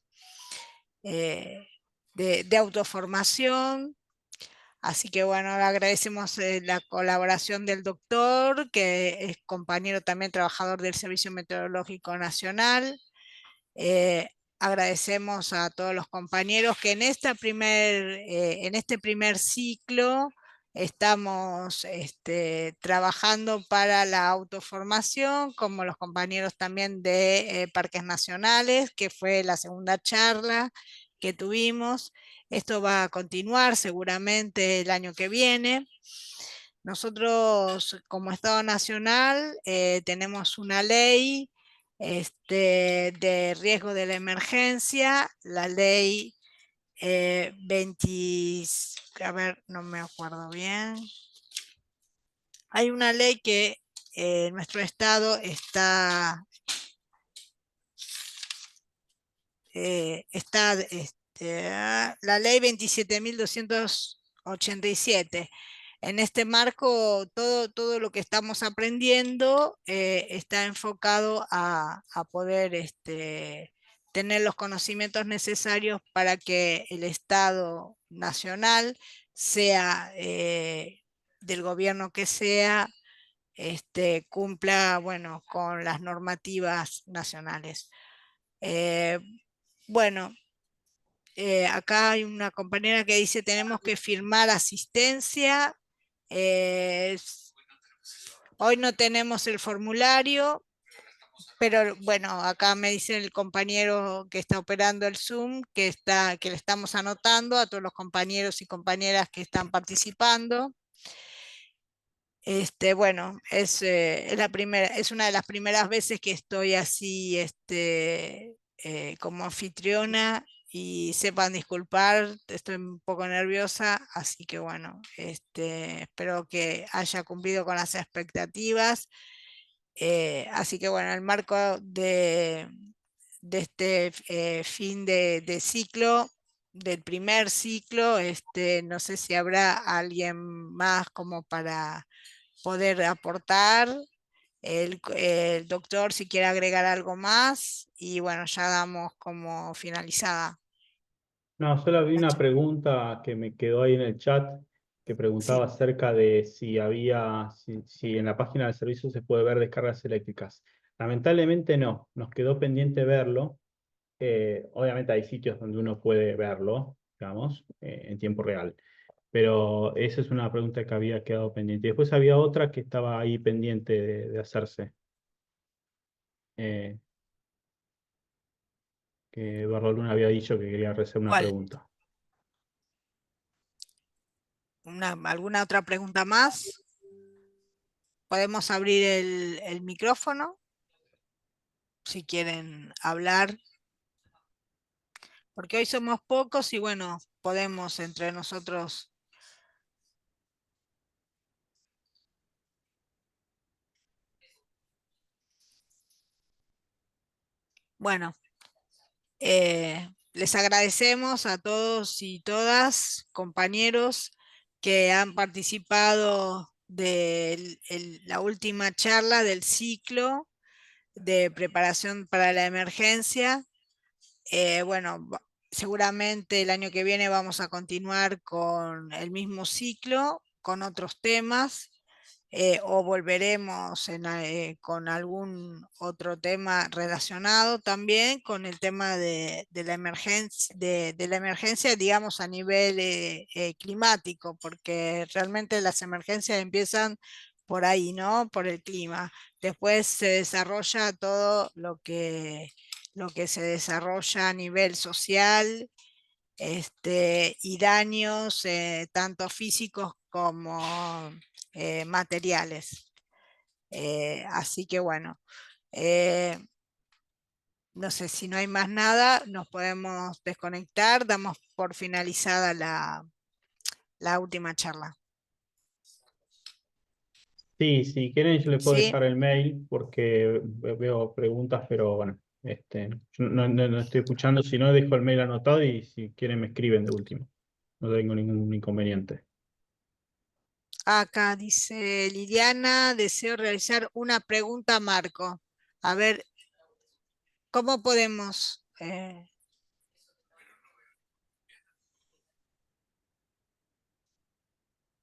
eh, de autoformación. Así que bueno, le agradecemos la colaboración del doctor, que es compañero también trabajador del Servicio Meteorológico Nacional. Eh, Agradecemos a todos los compañeros que en este primer ciclo estamos trabajando para la autoformación, como los compañeros también de Parques Nacionales, que fue la segunda charla que tuvimos. Esto va a continuar seguramente el año que viene. Nosotros como Estado Nacional tenemos una ley de riesgo de la emergencia, la ley 20, a ver, no me acuerdo bien. Hay una ley que en nuestro estado está la ley 27.287. En este marco, todo lo que estamos aprendiendo está enfocado a poder tener los conocimientos necesarios para que el Estado nacional, sea del gobierno que sea, cumpla, bueno, con las normativas nacionales. Eh, bueno, acá hay una compañera que dice tenemos que firmar asistencia. Eh, Hoy no tenemos el formulario, pero bueno, acá me dice el compañero que está operando el Zoom que le estamos anotando a todos los compañeros y compañeras que están participando. Bueno, es una de las primeras veces que estoy así como anfitriona, y sepan disculpar, estoy un poco nerviosa, así que bueno, espero que haya cumplido con las expectativas. Así que bueno, en el marco de este fin de ciclo, del primer ciclo, no sé si habrá alguien más como para poder aportar. El doctor, si quiere agregar algo más, y bueno, ya damos como finalizada No, solo vi la una charla. pregunta que me quedó ahí en el chat. que preguntaba Sí, acerca de si en la página del servicio se puede ver descargas eléctricas. Lamentablemente no, nos quedó pendiente verlo. Obviamente hay sitios donde uno puede verlo, digamos, en tiempo real. Pero esa es una pregunta que había quedado pendiente. Y después había otra que estaba ahí pendiente de hacerse, eh, que Eduardo Luna había dicho que quería hacer una ¿cuál? pregunta. ¿Alguna otra pregunta más? Podemos abrir el micrófono si quieren hablar, porque hoy somos pocos y bueno, podemos entre nosotros. Bueno, les agradecemos a todos y todas, compañeros, que han participado de la última charla del ciclo de preparación para la emergencia. Bueno, seguramente el año que viene vamos a continuar con el mismo ciclo, con otros temas, o volveremos con algún otro tema relacionado también con el tema de la emergencia, de la emergencia, digamos, a nivel climático, porque realmente las emergencias empiezan por ahí, ¿no? Por el clima. Después se desarrolla todo lo que se desarrolla a nivel social, y daños tanto físicos como materiales. Así que bueno, eh, no sé si no hay más nada, nos podemos desconectar, damos por finalizada la última charla. Sí, si quieren yo le puedo ¿Sí? dejar el mail porque veo preguntas, pero bueno, yo no estoy escuchando, si no dejo el mail anotado y si quieren me escriben de último. No tengo ningún inconveniente. Acá dice Liliana, deseo realizar una pregunta a Marco. A ver, ¿cómo podemos?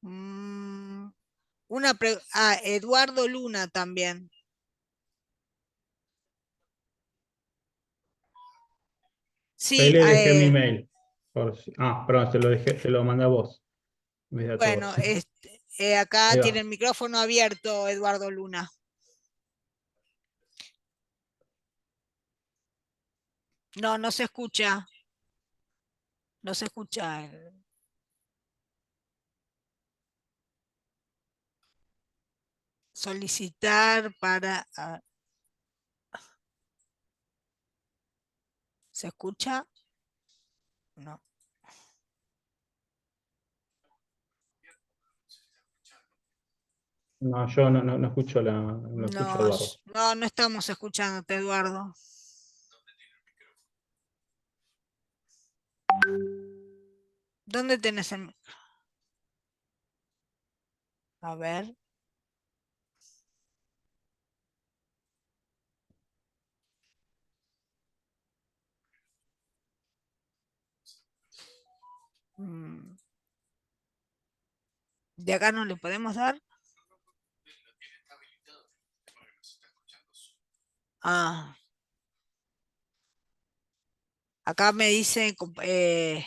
Mm, Eduardo Luna también. Yo ahí Sí, le dejé mi mail. Perdón, te lo mandé a vos, en vez de a bueno, todos. acá Ahí tiene va. el micrófono abierto Eduardo Luna. No, no se escucha, no se escucha. Solicitar para... ¿se escucha? No. No, yo no escucho no escucho a No, Eduardo. no, no estamos escuchándote, Eduardo. ¿Dónde tenés el... A ver. mm, ¿De acá no le podemos dar? Ah, acá me dice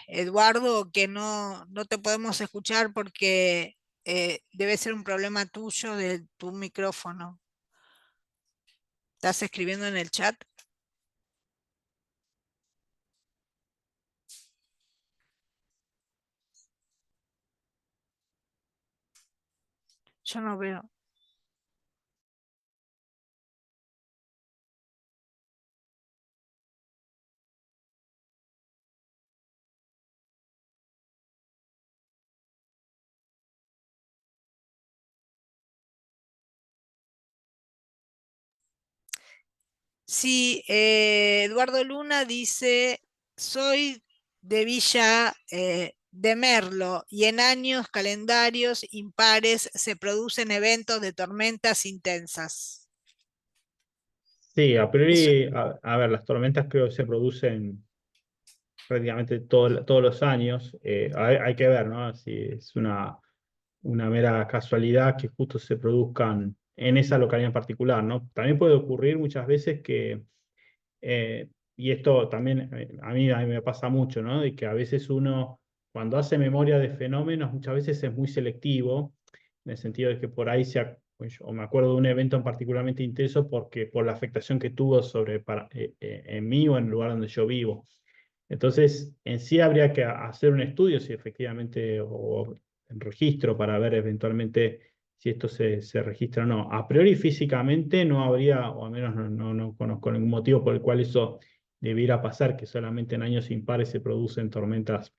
Eduardo que no, no te podemos escuchar porque debe ser un problema tuyo de tu micrófono. ¿Estás escribiendo en el chat? Yo no veo. Sí, Eduardo Luna dice, soy de Villa de Merlo y en años calendarios impares se producen eventos de tormentas intensas. Sí, a Eso, priori, a ver, las tormentas creo que se producen prácticamente todos los años. Hay que ver, ¿no? Si es una una mera casualidad que justo se produzcan en esa localidad en particular, ¿no? También puede ocurrir muchas veces que, y esto también a mí me pasa mucho, ¿no? De que a veces uno, cuando hace memoria de fenómenos, muchas veces es muy selectivo, en el sentido de que por ahí pues, o me acuerdo de un evento en particularmente intenso porque por la afectación que tuvo en mí o en el lugar donde yo vivo. Entonces, en sí habría que hacer un estudio si efectivamente, o en registro para ver eventualmente si esto se registra o no. A priori físicamente no habría, o al menos no conozco ningún motivo por el cual eso debiera pasar, que solamente en años impares se producen tormentas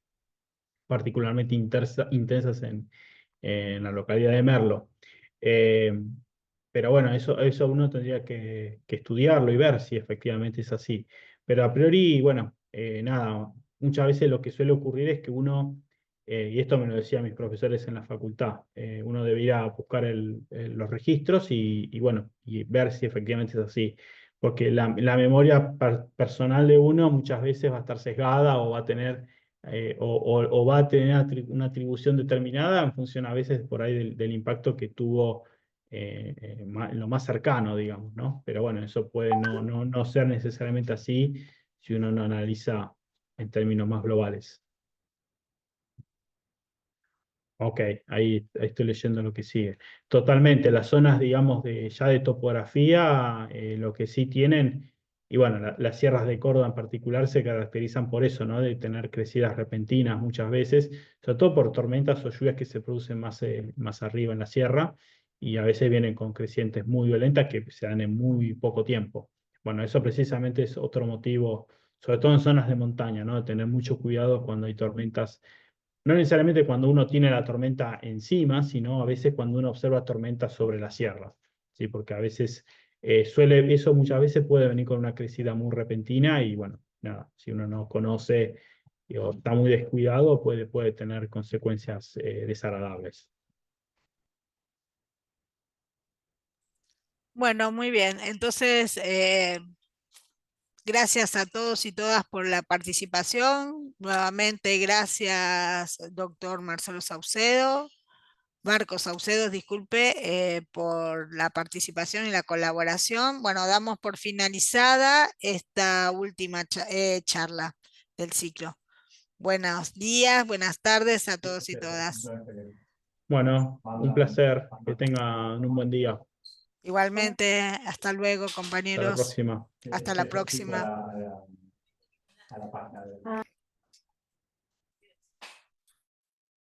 particularmente intensas en la localidad de Merlo. Eh, pero bueno, eso uno tendría que estudiarlo y ver si efectivamente es así. Pero a priori, bueno, nada, muchas veces lo que suele ocurrir es que uno, y esto me lo decían mis profesores en la facultad, uno debería buscar los registros y bueno, y ver si efectivamente es así. Porque la memoria personal de uno muchas veces va a estar sesgada o va a tener o va a tener una atribución determinada en función a veces por ahí del impacto que tuvo lo más cercano, digamos, ¿no? Pero bueno, eso puede no ser necesariamente así si uno no analiza en términos más globales. Ok, ahí estoy leyendo lo que sigue. Totalmente, las zonas, digamos, ya de topografía, lo que sí tienen, y bueno, las sierras de Córdoba en particular se caracterizan por eso, ¿no? De tener crecidas repentinas muchas veces, sobre todo por tormentas o lluvias que se producen más arriba en la sierra, y a veces vienen con crecientes muy violentas que se dan en muy poco tiempo. Bueno, eso precisamente es otro motivo, sobre todo en zonas de montaña, ¿no? De tener mucho cuidado cuando hay tormentas no necesariamente cuando uno tiene la tormenta encima, sino a veces cuando uno observa tormentas sobre las sierras, ¿sí? Porque a veces eso muchas veces puede venir con una crecida muy repentina y bueno, nada, si uno no conoce o está muy descuidado, puede tener consecuencias desagradables. Bueno, muy bien. Entonces, gracias a todos y todas por la participación. Nuevamente, gracias, doctor Marcelo Saucedo. Marcos Saucedo, disculpe, por la participación y la colaboración. Bueno, damos por finalizada esta última charla del ciclo. Buenos días, buenas tardes a todos y todas. Bueno, un placer, que tengan un buen día. Igualmente, hasta luego, Hasta la compañeros. próxima. Hasta la próxima.